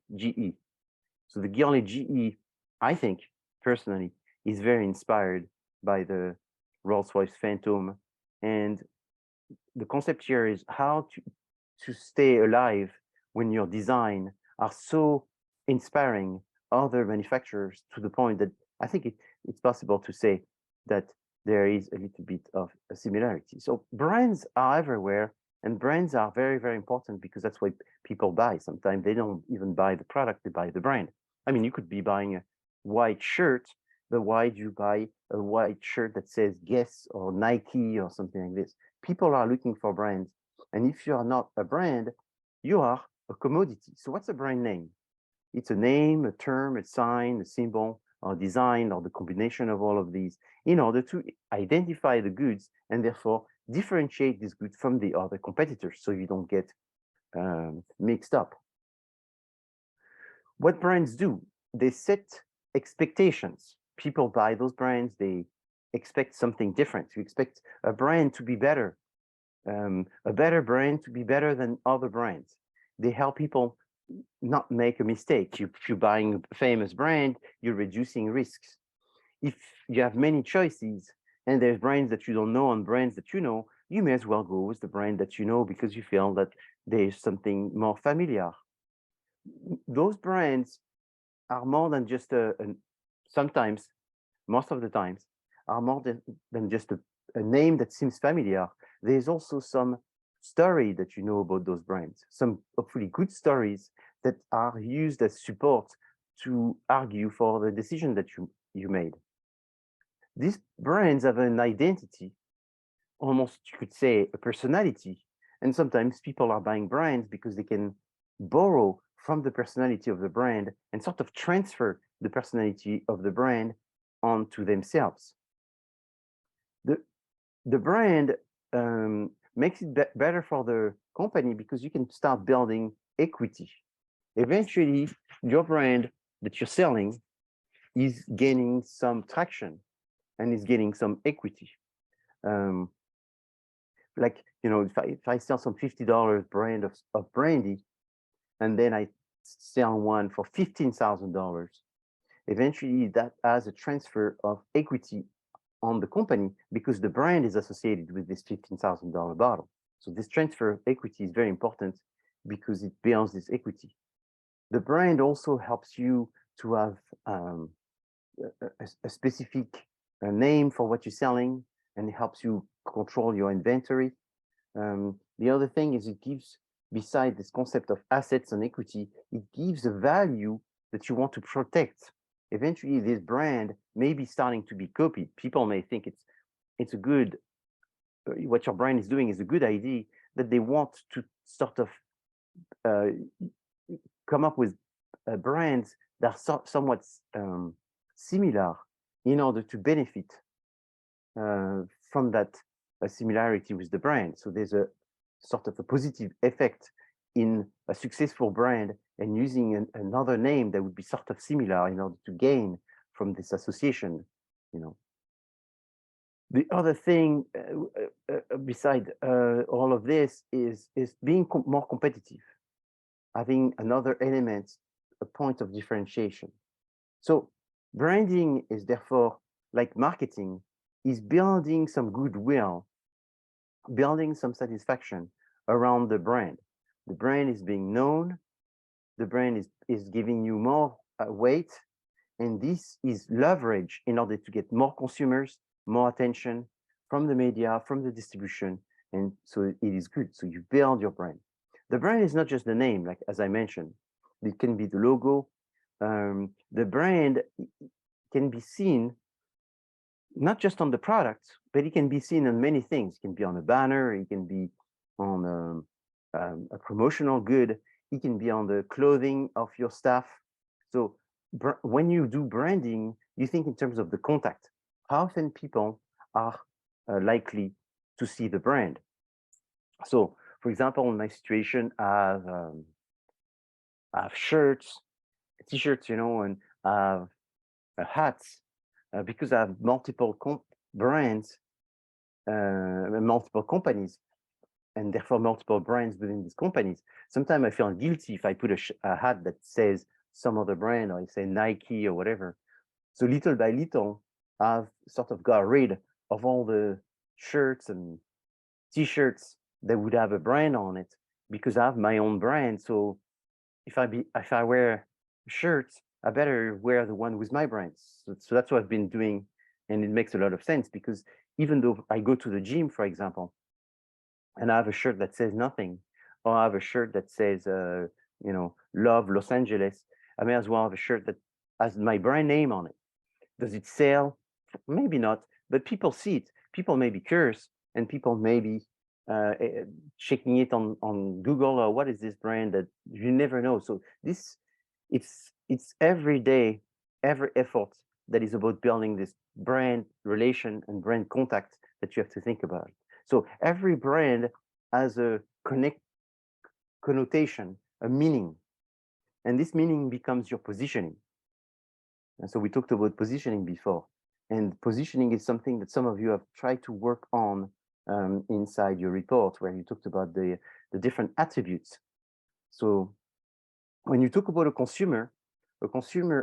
So the Geely GE, I think personally, is very inspired by the Rolls-Royce Phantom. And the concept here is how to stay alive when your design are so inspiring other manufacturers to the point that I think it's possible to say that there is a little bit of a similarity. So brands are everywhere, and brands are very, very important because that's what people buy. Sometimes they don't even buy the product, they buy the brand. I mean, you could be buying a white shirt, but why do you buy a white shirt that says Guess or Nike or something like this? People are looking for brands. And if you are not a brand, you are a commodity. So what's a brand name? It's a name, a term, a sign, a symbol, or design, or the combination of all of these in order to identify the goods and therefore differentiate these goods from the other competitors so you don't get mixed up. What brands do? They set expectations. People buy those brands, they expect something different. You expect a brand to be better, a better brand to be better than other brands. They help people not make a mistake. If you're buying a famous brand, you're reducing risks. If you have many choices and there's brands that you don't know and brands that you know, you may as well go with the brand that you know because you feel that there's something more familiar. Those brands are more than just sometimes, most of the times, are more than just a name that seems familiar. There's also some story that you know about those brands, some hopefully good stories that are used as support to argue for the decision that you made. These brands have an identity, almost you could say a personality, and sometimes people are buying brands because they can borrow from the personality of the brand and sort of transfer the personality of the brand onto themselves. The brand makes it better for the company because you can start building equity. Eventually, your brand that you're selling is gaining some traction and is getting some equity. Like, you know, if I sell some $50 brand of brandy, and then I sell one for $15,000, eventually that has a transfer of equity on the company because the brand is associated with this $15,000 bottle. So this transfer of equity is very important because it builds this equity. The brand also helps you to have a specific name for what you're selling, and it helps you control your inventory. The other thing is it gives, beside this concept of assets and equity, it gives a value that you want to protect. Eventually, this brand may be starting to be copied. People may think it's a good, what your brand is doing is a good idea, that they want to sort of come up with brands that are somewhat similar in order to benefit from that similarity with the brand. So there's a sort of a positive effect in a successful brand and using another name that would be sort of similar in order to gain from this association, you know. The other thing beside all of this is being more competitive, having another element, a point of differentiation. So branding is therefore, like marketing, is building some goodwill, building some satisfaction around the brand. The brand is being known, the brand is giving you more weight, and this is leverage in order to get more consumers, more attention from the media, from the distribution, and so it is good. So you build your brand. The brand is not just the name, like as I mentioned. It can be the logo. The brand can be seen not just on the product, but it can be seen on many things. It can be on a banner, it can be on a promotional good. It can be on the clothing of your staff. So when you do branding, you think in terms of the contact. How often people are likely to see the brand? So, for example, in my situation, I have shirts, t-shirts, you know, and I have hats, because I have multiple brands, multiple companies, and therefore multiple brands within these companies. Sometimes I feel guilty if I put a hat that says some other brand, or I say Nike or whatever. So little by little, I've sort of got rid of all the shirts and t-shirts that would have a brand on it, because I have my own brand. So if I wear shirts, I better wear the one with my brand. So that's what I've been doing, and it makes a lot of sense, because even though I go to the gym, for example, and I have a shirt that says nothing, or I have a shirt that says, you know, love Los Angeles, I may as well have a shirt that has my brand name on it. Does it sell? Maybe not, but people see it. People may be curious, and people may be checking it on Google, or what is this brand, that you never know. So this, it's every day, every effort that is about building this brand relation and brand contact that you have to think about. So every brand has a connotation, a meaning, and this meaning becomes your positioning. And so we talked about positioning before, and positioning is something that some of you have tried to work on inside your report, where you talked about the different attributes. So when you talk about a consumer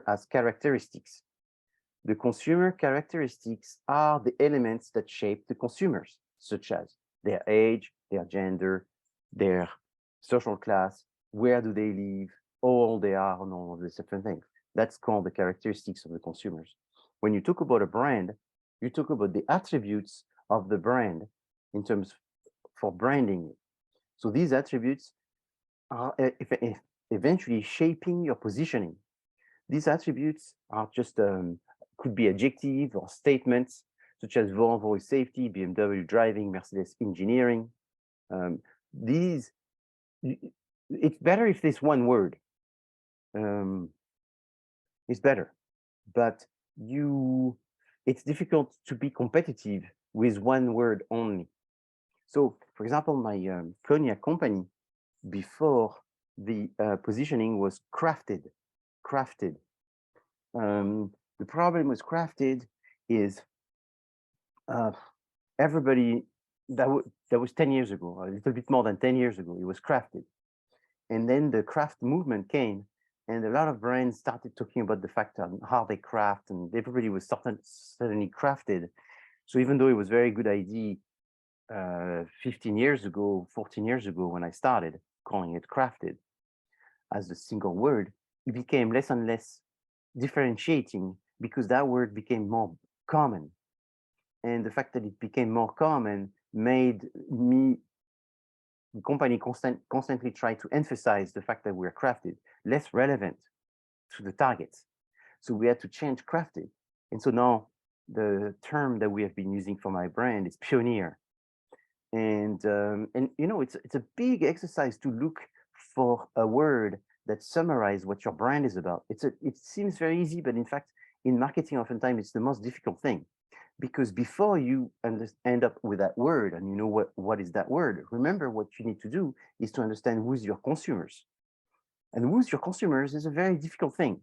has characteristics. The consumer characteristics are the elements that shape the consumers, such as their age, their gender, their social class, where do they live, how old they are, and all of these different things. That's called the characteristics of the consumers. When you talk about a brand, you talk about the attributes of the brand in terms for branding. So these attributes are eventually shaping your positioning. These attributes are just could be adjective or statements, such as Volvo is safety, BMW driving, Mercedes engineering. These, it's better if there's one word. It's better, but it's difficult to be competitive with one word only. So, for example, my cognac company, before the positioning was crafted. The problem with crafted is everybody, that was 10 years ago, a little bit more than 10 years ago, it was crafted. And then the craft movement came, and a lot of brands started talking about the fact on how they craft, and everybody was suddenly crafted. So even though it was a very good idea 15 years ago, 14 years ago, when I started calling it crafted as a single word, it became less and less differentiating, because that word became more common. And the fact that it became more common made the company constantly try to emphasize the fact that we're crafted, less relevant to the targets. So we had to change crafted. And so now the term that we have been using for my brand is pioneer. And you know, it's a big exercise to look for a word that summarizes what your brand is about. It seems very easy, but in fact, in marketing, oftentimes it's the most difficult thing, because before you end up with that word and you know what is that word, remember what you need to do is to understand who's your consumers. And who's your consumers is a very difficult thing.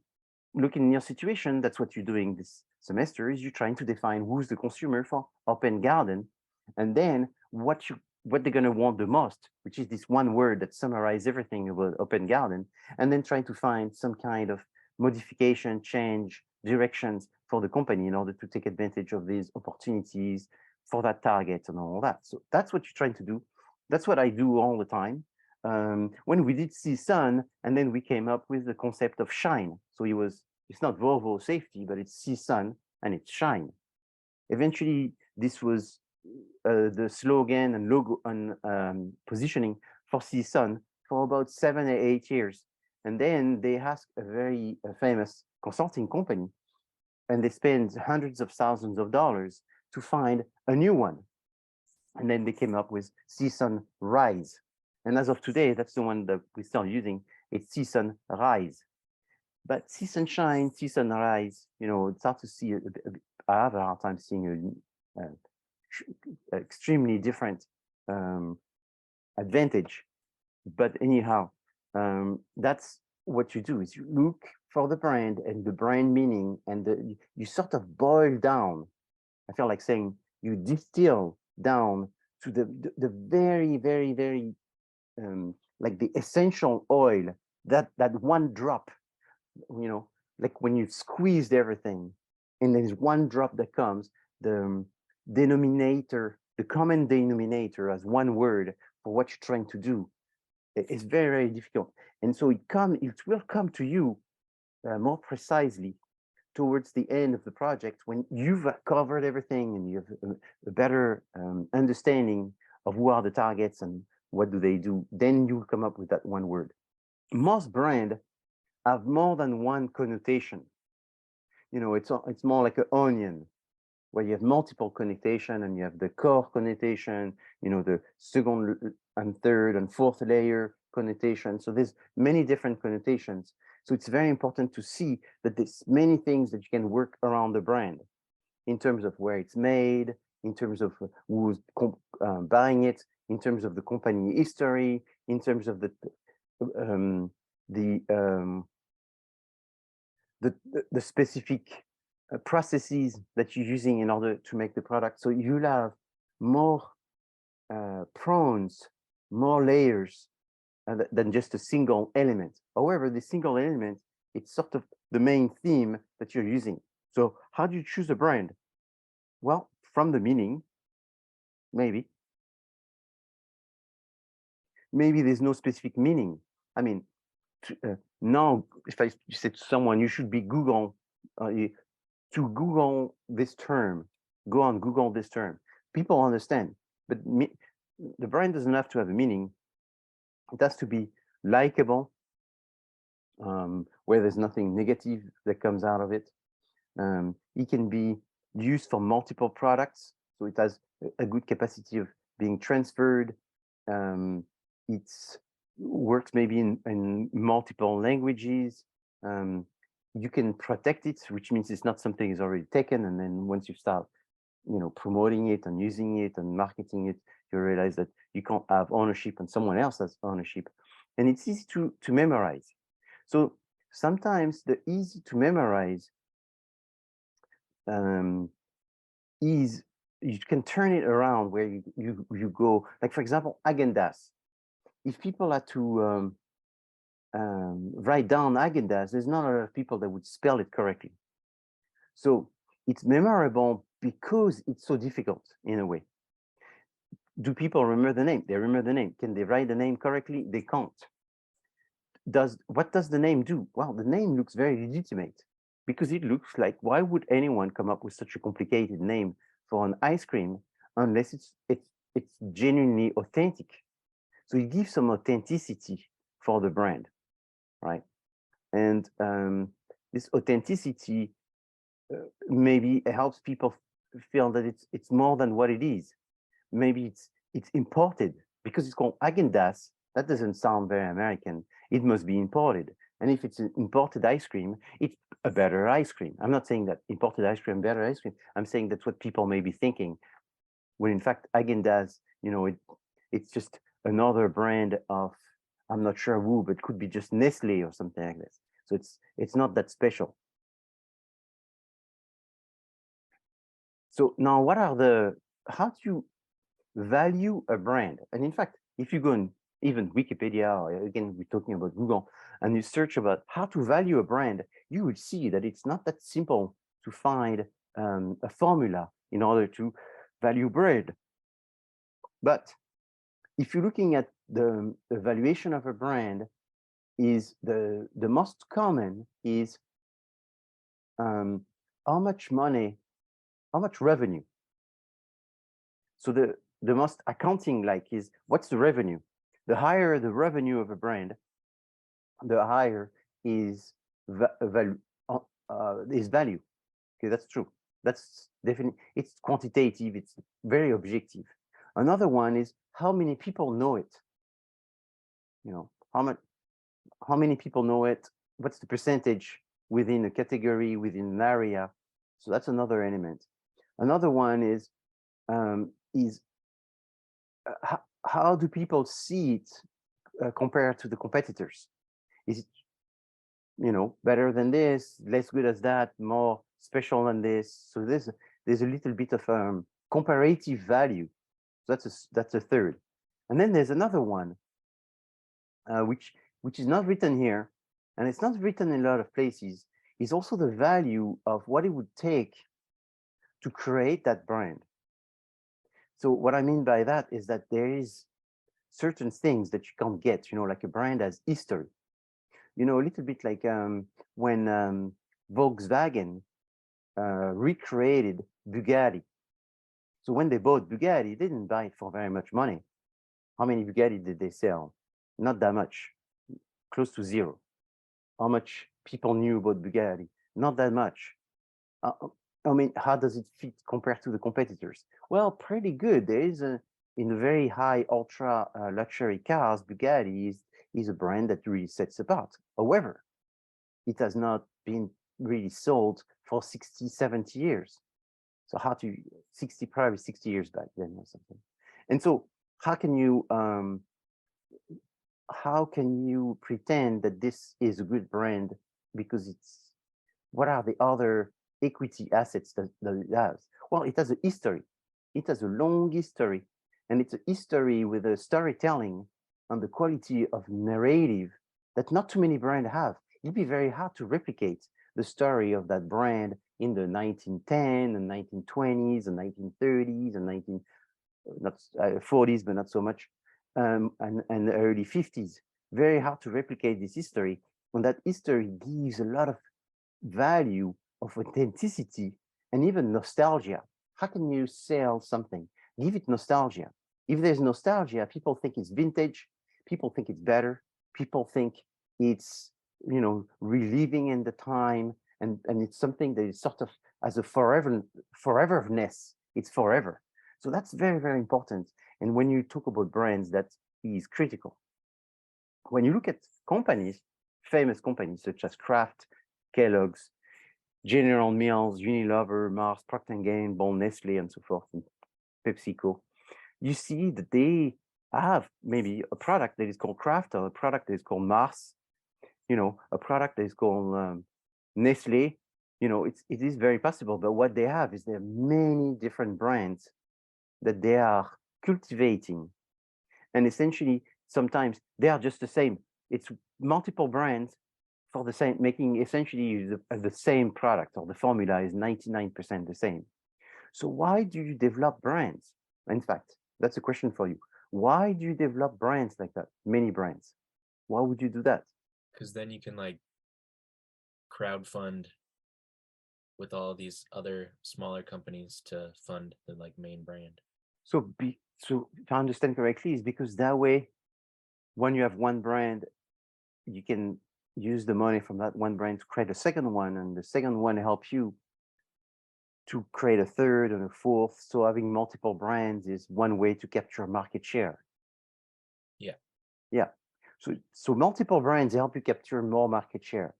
Looking in your situation, that's what you're doing this semester, is you're trying to define who's the consumer for Open Garden, and then what they're going to want the most, which is this one word that summarizes everything about Open Garden, and then trying to find some kind of modification, change, directions for the company in order to take advantage of these opportunities for that target and all that. So that's what you're trying to do. That's what I do all the time. When we did CSUN, and then we came up with the concept of shine. So it's not Volvo safety, but it's CSUN and it's shine. Eventually, this was the slogan and logo and positioning for CSUN for about 7 or 8 years. And then they asked a very famous consulting company, and they spent hundreds of thousands of dollars to find a new one. And then they came up with CSUN Rise. And as of today, that's the one that we start using. It's CSUN Rise. But CSUN Shine, CSUN Rise, you know, it's hard to see. I have a hard time seeing extremely different advantage. But anyhow, that's what you do is you look for the brand and the brand meaning, and you sort of boil down. I feel like saying you distill down to the very, very, very like the essential oil, that one drop, you know, like when you squeezed everything and there's one drop that comes, the denominator, the common denominator as one word for what you're trying to do. It's very, very difficult. And so it will come to you more precisely towards the end of the project when you've covered everything and you have a better understanding of who are the targets and what do they do. Then you come up with that one word. Most brands have more than one connotation. You know, it's more like an onion where you have multiple connotation, and you have the core connotation, you know, the second and third and fourth layer connotation. So there's many different connotations. So it's very important to see that there's many things that you can work around the brand in terms of where it's made, in terms of who's buying it, in terms of the company history, in terms of the specific processes that you're using in order to make the product. So you'll have more prongs, more layers than just a single element. However, the single element, it's sort of the main theme that you're using. So how do you choose a brand? Well, from the meaning, maybe. Maybe there's no specific meaning. I mean, now, if I say to someone, you should be Google, to Google this term, go on Google this term. People understand, but the brand doesn't have to have a meaning. It has to be likable, where there's nothing negative that comes out of it. It can be used for multiple products, so it has a good capacity of being transferred. It works maybe in multiple languages. You can protect it, which means it's not something is already taken, and then once you start, you know, promoting it and using it and marketing it, you realize that you can't have ownership and someone else has ownership. And it's easy to memorize. So sometimes the easy to memorize is, you can turn it around where you go, like for example, Häagen-Dazs. If people had to write down Häagen-Dazs, there's not a lot of people that would spell it correctly. So it's memorable because it's so difficult in a way. Do people remember the name? They remember the name. Can they write the name correctly? They can't. What does the name do? Well, the name looks very legitimate because it looks like, why would anyone come up with such a complicated name for an ice cream unless it's genuinely authentic? So it gives some authenticity for the brand, right? And this authenticity maybe helps people feel that it's more than what it is. Maybe it's imported because it's called Häagen-Dazs. That doesn't sound very American. It must be imported. And if it's an imported ice cream, it's a better ice cream. I'm not saying that imported ice cream, better ice cream. I'm saying that's what people may be thinking, when in fact Häagen-Dazs, you know, it's just another brand of, I'm not sure who, but could be just Nestle or something like this. So it's not that special. So now how do you value a brand? And in fact, if you go in even Wikipedia, or again, we're talking about Google, and you search about how to value a brand, you would see that it's not that simple to find a formula in order to value brand. But if you're looking at the valuation of a brand, is the most common is how much money, how much revenue. So the most accounting like is, what's the revenue? The higher the revenue of a brand, the higher is value. Okay, that's true. That's definitely, it's quantitative. It's very objective. Another one is how many people know it. You know, how many people know it? What's the percentage within a category, within an area? So that's another element. Another one is how do people see it compared to the competitors? Is it, you know, better than this, less good as that, more special than this? So there's a little bit of comparative value. So that's a third. And then there's another one, which is not written here, and it's not written in a lot of places, is also the value of what it would take to create that brand. So what I mean by that is that there is certain things that you can't get, you know, like a brand has history. You know, a little bit like when Volkswagen recreated Bugatti. So when they bought Bugatti, they didn't buy it for very much money. How many Bugatti did they sell? Not that much, close to zero. How much people knew about Bugatti? Not that much. I mean, how does it fit compared to the competitors? Well, pretty good. There is in the very high ultra luxury cars, Bugatti is a brand that really sets apart. However, it has not been really sold for 60, 70 years. So probably 60 years back then or something. And so how can you pretend that this is a good brand because what are the other equity assets that it has? Well, it has a history. It has a long history, and it's a history with a storytelling and the quality of narrative that not too many brands have. It'd be very hard to replicate the story of that brand in the 1910 and 1920s and 1930s and 40s, but not so much, and the early 50s. Very hard to replicate this history, and that history gives a lot of value of authenticity and even nostalgia. How can you sell something? Give it nostalgia. If there's nostalgia, people think it's vintage, people think it's better, people think it's, you know, reliving in the time, and it's something that is sort of as a foreverness. It's forever. So that's very, very important. And when you talk about brands, that is critical. When you look at companies, famous companies such as Kraft, Kellogg's, General Mills, Unilever, Mars, Procter & Gamble, Nestle, and so forth, and PepsiCo, you see that they have maybe a product that is called Kraft, or a product that is called Mars, you know, a product that is called Nestle. You know, it is very possible, but what they have is there are many different brands that they are cultivating. And essentially, sometimes they are just the same. It's multiple brands for the same, making essentially the same product, or the formula is 99% the same. So why do you develop brands? In fact, that's a question for you. Why do you develop brands like that? Many brands. Why would you do that? Because then you can like crowdfund with all these other smaller companies to fund the like main brand. So if I understand correctly, is because that way, when you have one brand, you can use the money from that one brand to create a second one, and the second one helps you to create a third and a fourth. So having multiple brands is one way to capture market share. Yeah. Yeah. So multiple brands help you capture more market share.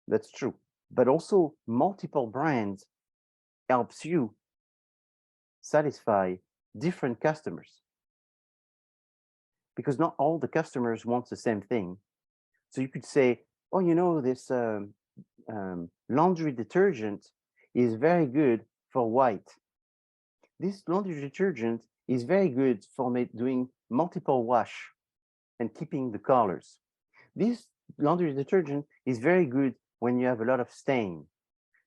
That's true. But also multiple brands helps you satisfy different customers, because not all the customers want the same thing. So you could say, oh, you know, this laundry detergent is very good for white. This laundry detergent is very good for doing multiple wash and keeping the colors. This laundry detergent is very good when you have a lot of stain.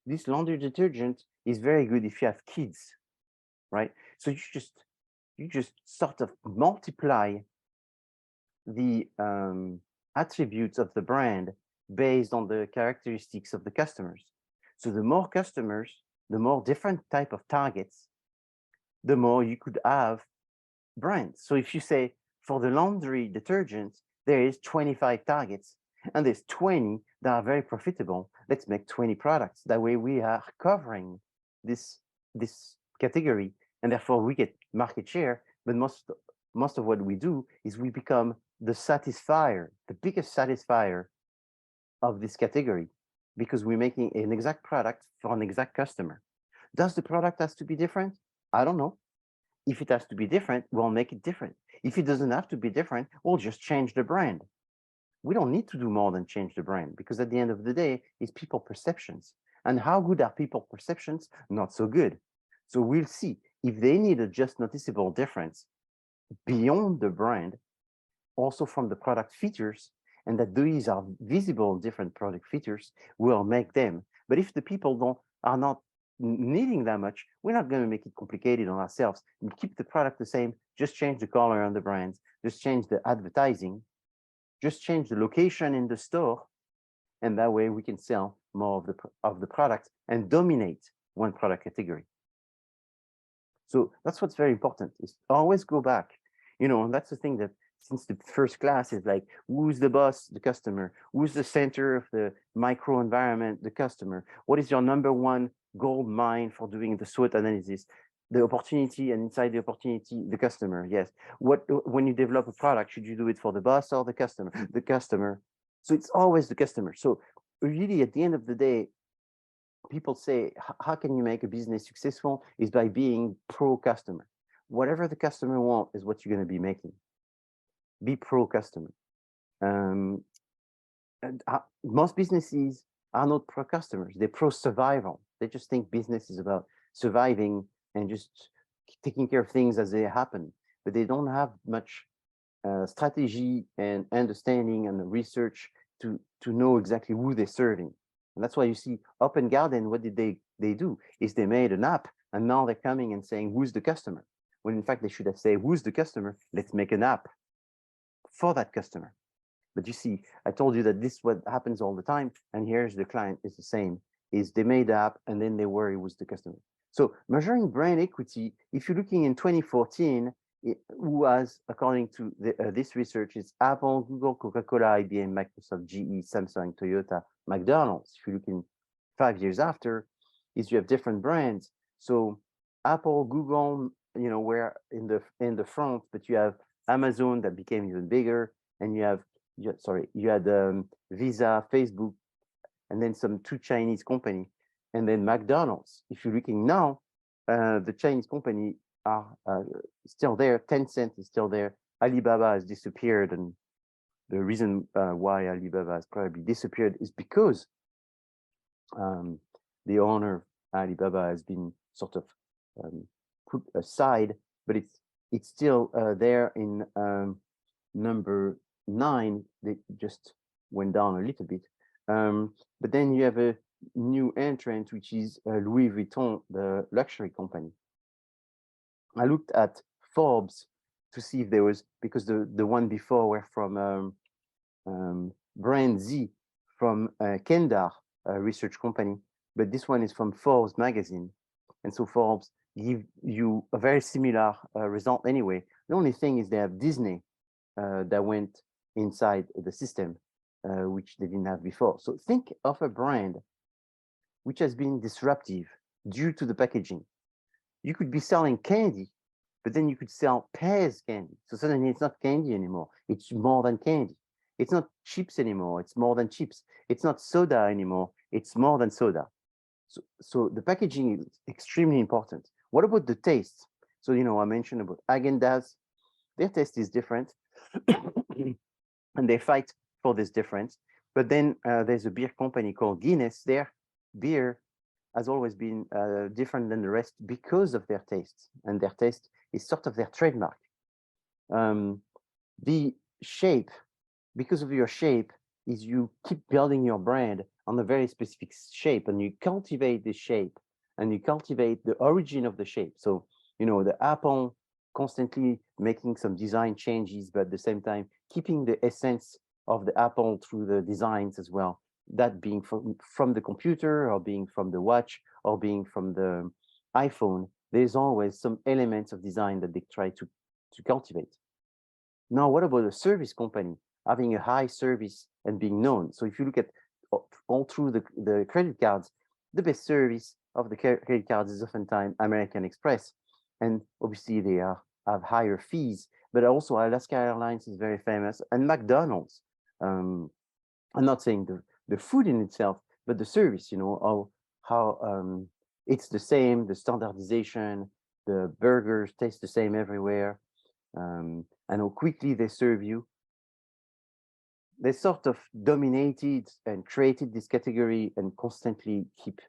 This laundry detergent is very good if you have kids, right? So you just sort of multiply the attributes of the brand based on the characteristics of the customers. So the more customers, the more different type of targets, the more you could have brands. So if you say for the laundry detergent, there is 25 targets and there's 20 that are very profitable, let's make 20 products. That way we are covering this category and therefore we get market share. But most of what we do is we become the satisfier, the biggest satisfier of this category, because we're making an exact product for an exact customer. Does the product has to be different? I don't know. If it has to be different, we'll make it different. If it doesn't have to be different, we'll just change the brand. We don't need to do more than change the brand, because at the end of the day, it's people perceptions. And how good are people perceptions? Not so good. So we'll see if they need a just noticeable difference beyond the brand, also from the product features, and that these are visible different product features, we'll make them. But if the people are not needing that much, we're not going to make it complicated on ourselves. We keep the product the same, just change the color on the brands, just change the advertising, just change the location in the store, and that way we can sell more of the product and dominate one product category. So that's what's very important, is always go back. And that's the thing that since the first class is like, who's the boss? The customer. Who's the center of the micro environment? The customer. What is your number one gold mine for doing the SWOT analysis? The opportunity, and inside the opportunity, the customer. Yes. When you develop a product, should you do it for the boss or the customer? The customer. So it's always the customer. So really, at the end of the day, people say, how can you make a business successful? Is by being pro-customer. Whatever the customer wants is what you're going to be making. Be pro-customer. Most businesses are not pro-customers. They're pro-survival. They just think business is about surviving and just taking care of things as they happen. But they don't have much strategy and understanding and research to know exactly who they're serving. And that's why you see Open Garden, what did they do? Is they made an app, and now they're coming and saying, who's the customer? When in fact, they should have said, who's the customer? Let's make an app for that customer. But you see, I told you that this is what happens all the time. And here's the client is the same, is they made the app and then they worry who's the customer. So measuring brand equity, if you're looking in 2014, who was, according to this research, is Apple, Google, Coca-Cola, IBM, Microsoft, GE, Samsung, Toyota, McDonald's. If you're looking 5 years after, is you have different brands. So Apple, Google, were in the front, but you have Amazon that became even bigger, and you had Visa, Facebook, and then some two Chinese company, and then McDonald's. If you're looking now, the Chinese company are still there. Tencent is still there. Alibaba has disappeared, and the reason why Alibaba has probably disappeared is because the owner of Alibaba has been sort of put aside, but it's still there in number 9. They just went down a little bit. But then you have a new entrant, which is Louis Vuitton, the luxury company. I looked at Forbes to see if there was, because the one before were from Brand Z, from Kendar, a research company, but this one is from Forbes magazine. And so Forbes give you a very similar result anyway. The only thing is they have Disney that went inside the system, which they didn't have before. So think of a brand which has been disruptive due to the packaging. You could be selling candy, but then you could sell Pears candy. So suddenly it's not candy anymore. It's more than candy. It's not chips anymore. It's more than chips. It's not soda anymore. It's more than soda. So the packaging is extremely important. What about the taste? So, I mentioned about Häagen-Dazs. Their taste is different, and they fight for this difference. But then there's a beer company called Guinness. Their beer has always been different than the rest because of their taste, and their taste is sort of their trademark. The shape, because of your shape, is you keep building your brand on a very specific shape, and you cultivate the shape, and you cultivate the origin of the shape. So, the Apple constantly making some design changes, but at the same time, keeping the essence of the Apple through the designs as well. That being from the computer, or being from the watch, or being from the iPhone, there's always some elements of design that they try to cultivate. Now, what about a service company having a high service and being known? So if you look at all through the credit cards, the best service of the credit cards is oftentimes American Express. and obviously they have higher fees, but also Alaska Airlines is very famous, and McDonald's. I'm not saying the food in itself, but the service, you know, how it's the same, the standardization, the burgers taste the same everywhere, and how quickly they serve you. They sort of dominated and created this category and constantly keep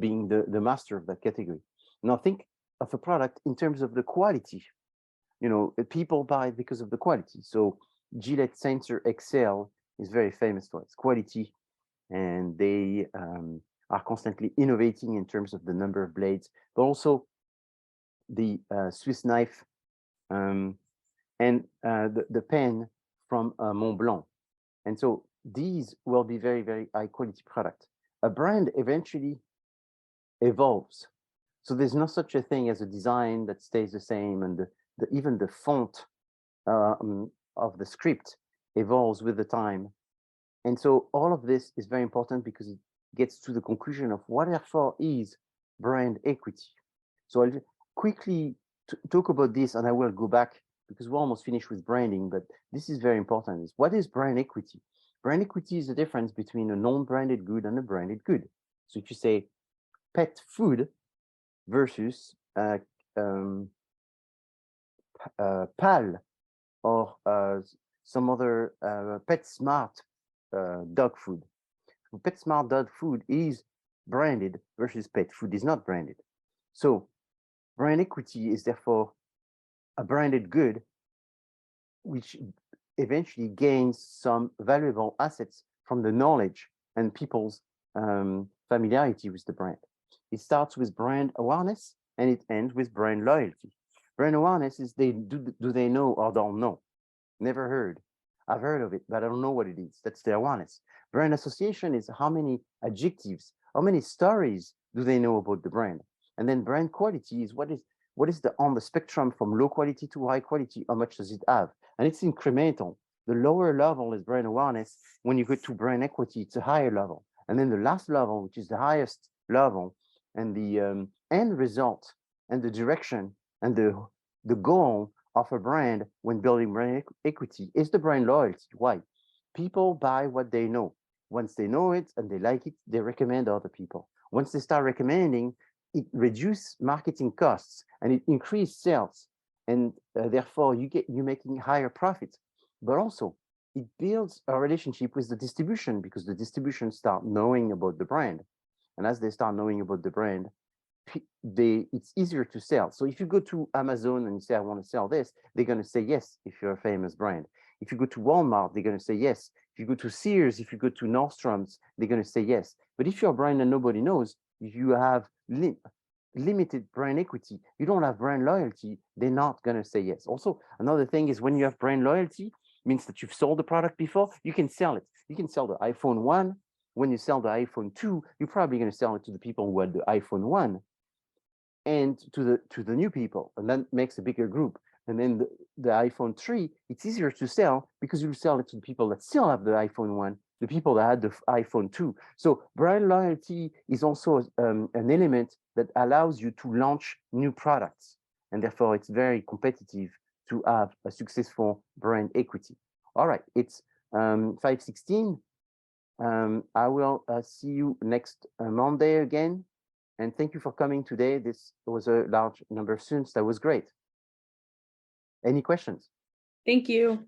being the master of that category. Now think of a product in terms of the quality. You know, people buy it because of the quality. So Gillette Sensor XL is very famous for its quality, and they are constantly innovating in terms of the number of blades, but also the Swiss knife and the pen from Mont Blanc. And so these will be very, very high quality products. A brand eventually evolves. So there's no such a thing as a design that stays the same, and even the font of the script evolves with the time. And so all of this is very important because it gets to the conclusion of what therefore is brand equity. So I'll quickly talk about this, and I will go back because we're almost finished with branding, but this is very important. What is brand equity? Brand equity is the difference between a non-branded good and a branded good. So if you say pet food versus PAL or some other PetSmart dog food. So PetSmart dog food is branded versus pet food is not branded. So brand equity is therefore a branded good which eventually gains some valuable assets from the knowledge and people's familiarity with the brand. It starts with brand awareness and it ends with brand loyalty. Brand awareness is do they know or don't know? Never heard. I've heard of it, but I don't know what it is. That's the awareness. Brand association is how many adjectives, how many stories do they know about the brand? And then brand quality is what is on the spectrum from low quality to high quality, how much does it have? And it's incremental. The lower level is brand awareness. When you go to brand equity, it's a higher level. And then the last level, which is the highest level, and the end result and the direction and the goal of a brand when building brand equity is the brand loyalty. Why? People buy what they know. Once they know it and they like it, they recommend other people. Once they start recommending, it reduces marketing costs and it increases sales. And therefore you're making higher profits. But also it builds a relationship with the distribution because the distribution start knowing about the brand. And as they start knowing about the brand, it's easier to sell. So if you go to Amazon and you say, I want to sell this, they're going to say yes if you're a famous brand. If you go to Walmart, they're going to say yes. If you go to Sears, if you go to Nordstrom's, they're going to say yes. But if you're a brand and nobody knows, you have limited brand equity, you don't have brand loyalty, they're not going to say yes. Also, another thing is when you have brand loyalty, means that you've sold the product before, you can sell it. You can sell the iPhone 1. When you sell the iPhone 2, you're probably going to sell it to the people who had the iPhone 1 and to the new people, and that makes a bigger group. And then the iPhone 3, it's easier to sell because you sell it to the people that still have the iPhone 1, the people that had the iPhone 2. So brand loyalty is also an element that allows you to launch new products. And therefore, it's very competitive to have a successful brand equity. All right, it's 5:16. I will see you next Monday again. And thank you for coming today. This was a large number of students. That was great. Any questions? Thank you.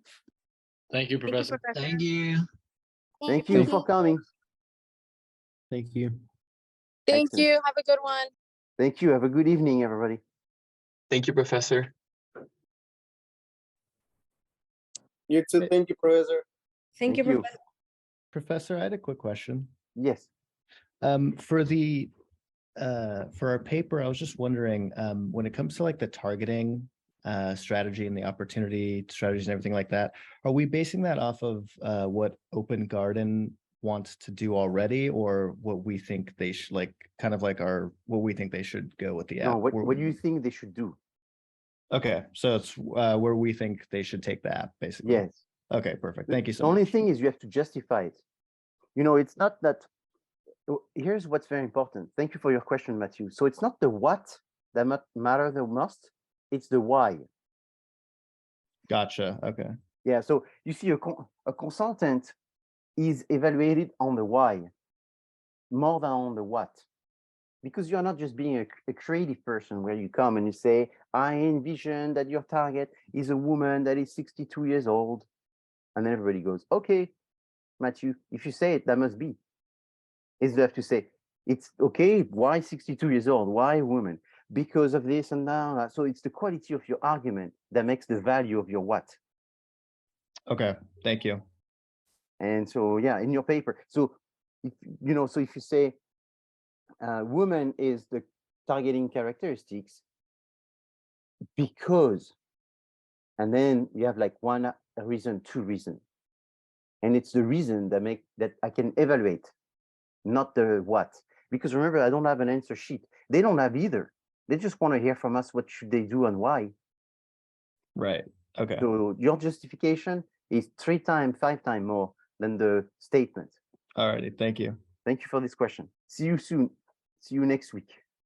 Thank you, Professor. Thank you. Thank you for coming. Thank you. Thank Excellent. you. Have a good one. Thank you. Have a good evening, everybody. Thank you, Professor. You too. Thank you, Professor. Thank you, Professor. Professor, I had a quick question. Yes. For our paper, I was just wondering, when it comes to like the targeting strategy and the opportunity strategies and everything like that, are we basing that off of what Open Garden wants to do already, or what we think they should what we think they should go with the app? No, what do you think they should do? Okay, so it's where we think they should take the app, basically. Yes. Okay, perfect. Thank you so much. The only much. thing is you have to justify it. You know, it's not that. Here's what's very important. Thank you for your question, Matthew. So it's not the what that matter the most, it's the why. Gotcha. Okay. Yeah, so you see a consultant is evaluated on the why more than on the what. Because you're not just being a creative person where you come and you say, I envision that your target is a woman that is 62 years old. And then everybody goes, okay, Matthew, if you say it, that must be. Is you have to say, it's okay, why 62 years old? Why a woman? Because of this and that. So it's the quality of your argument that makes the value of your what. Okay. Thank you. And so, yeah, in your paper. So, if you say woman is the targeting characteristics because, and then you have like one reason, two reasons. And it's the reason that I can evaluate, not the what. Because remember, I don't have an answer sheet. They don't have either. They just want to hear from us what should they do and why. Right. Okay. So your justification is 3 times, 5 times more than the statement. All righty. Thank you. Thank you for this question. See you soon. See you next week.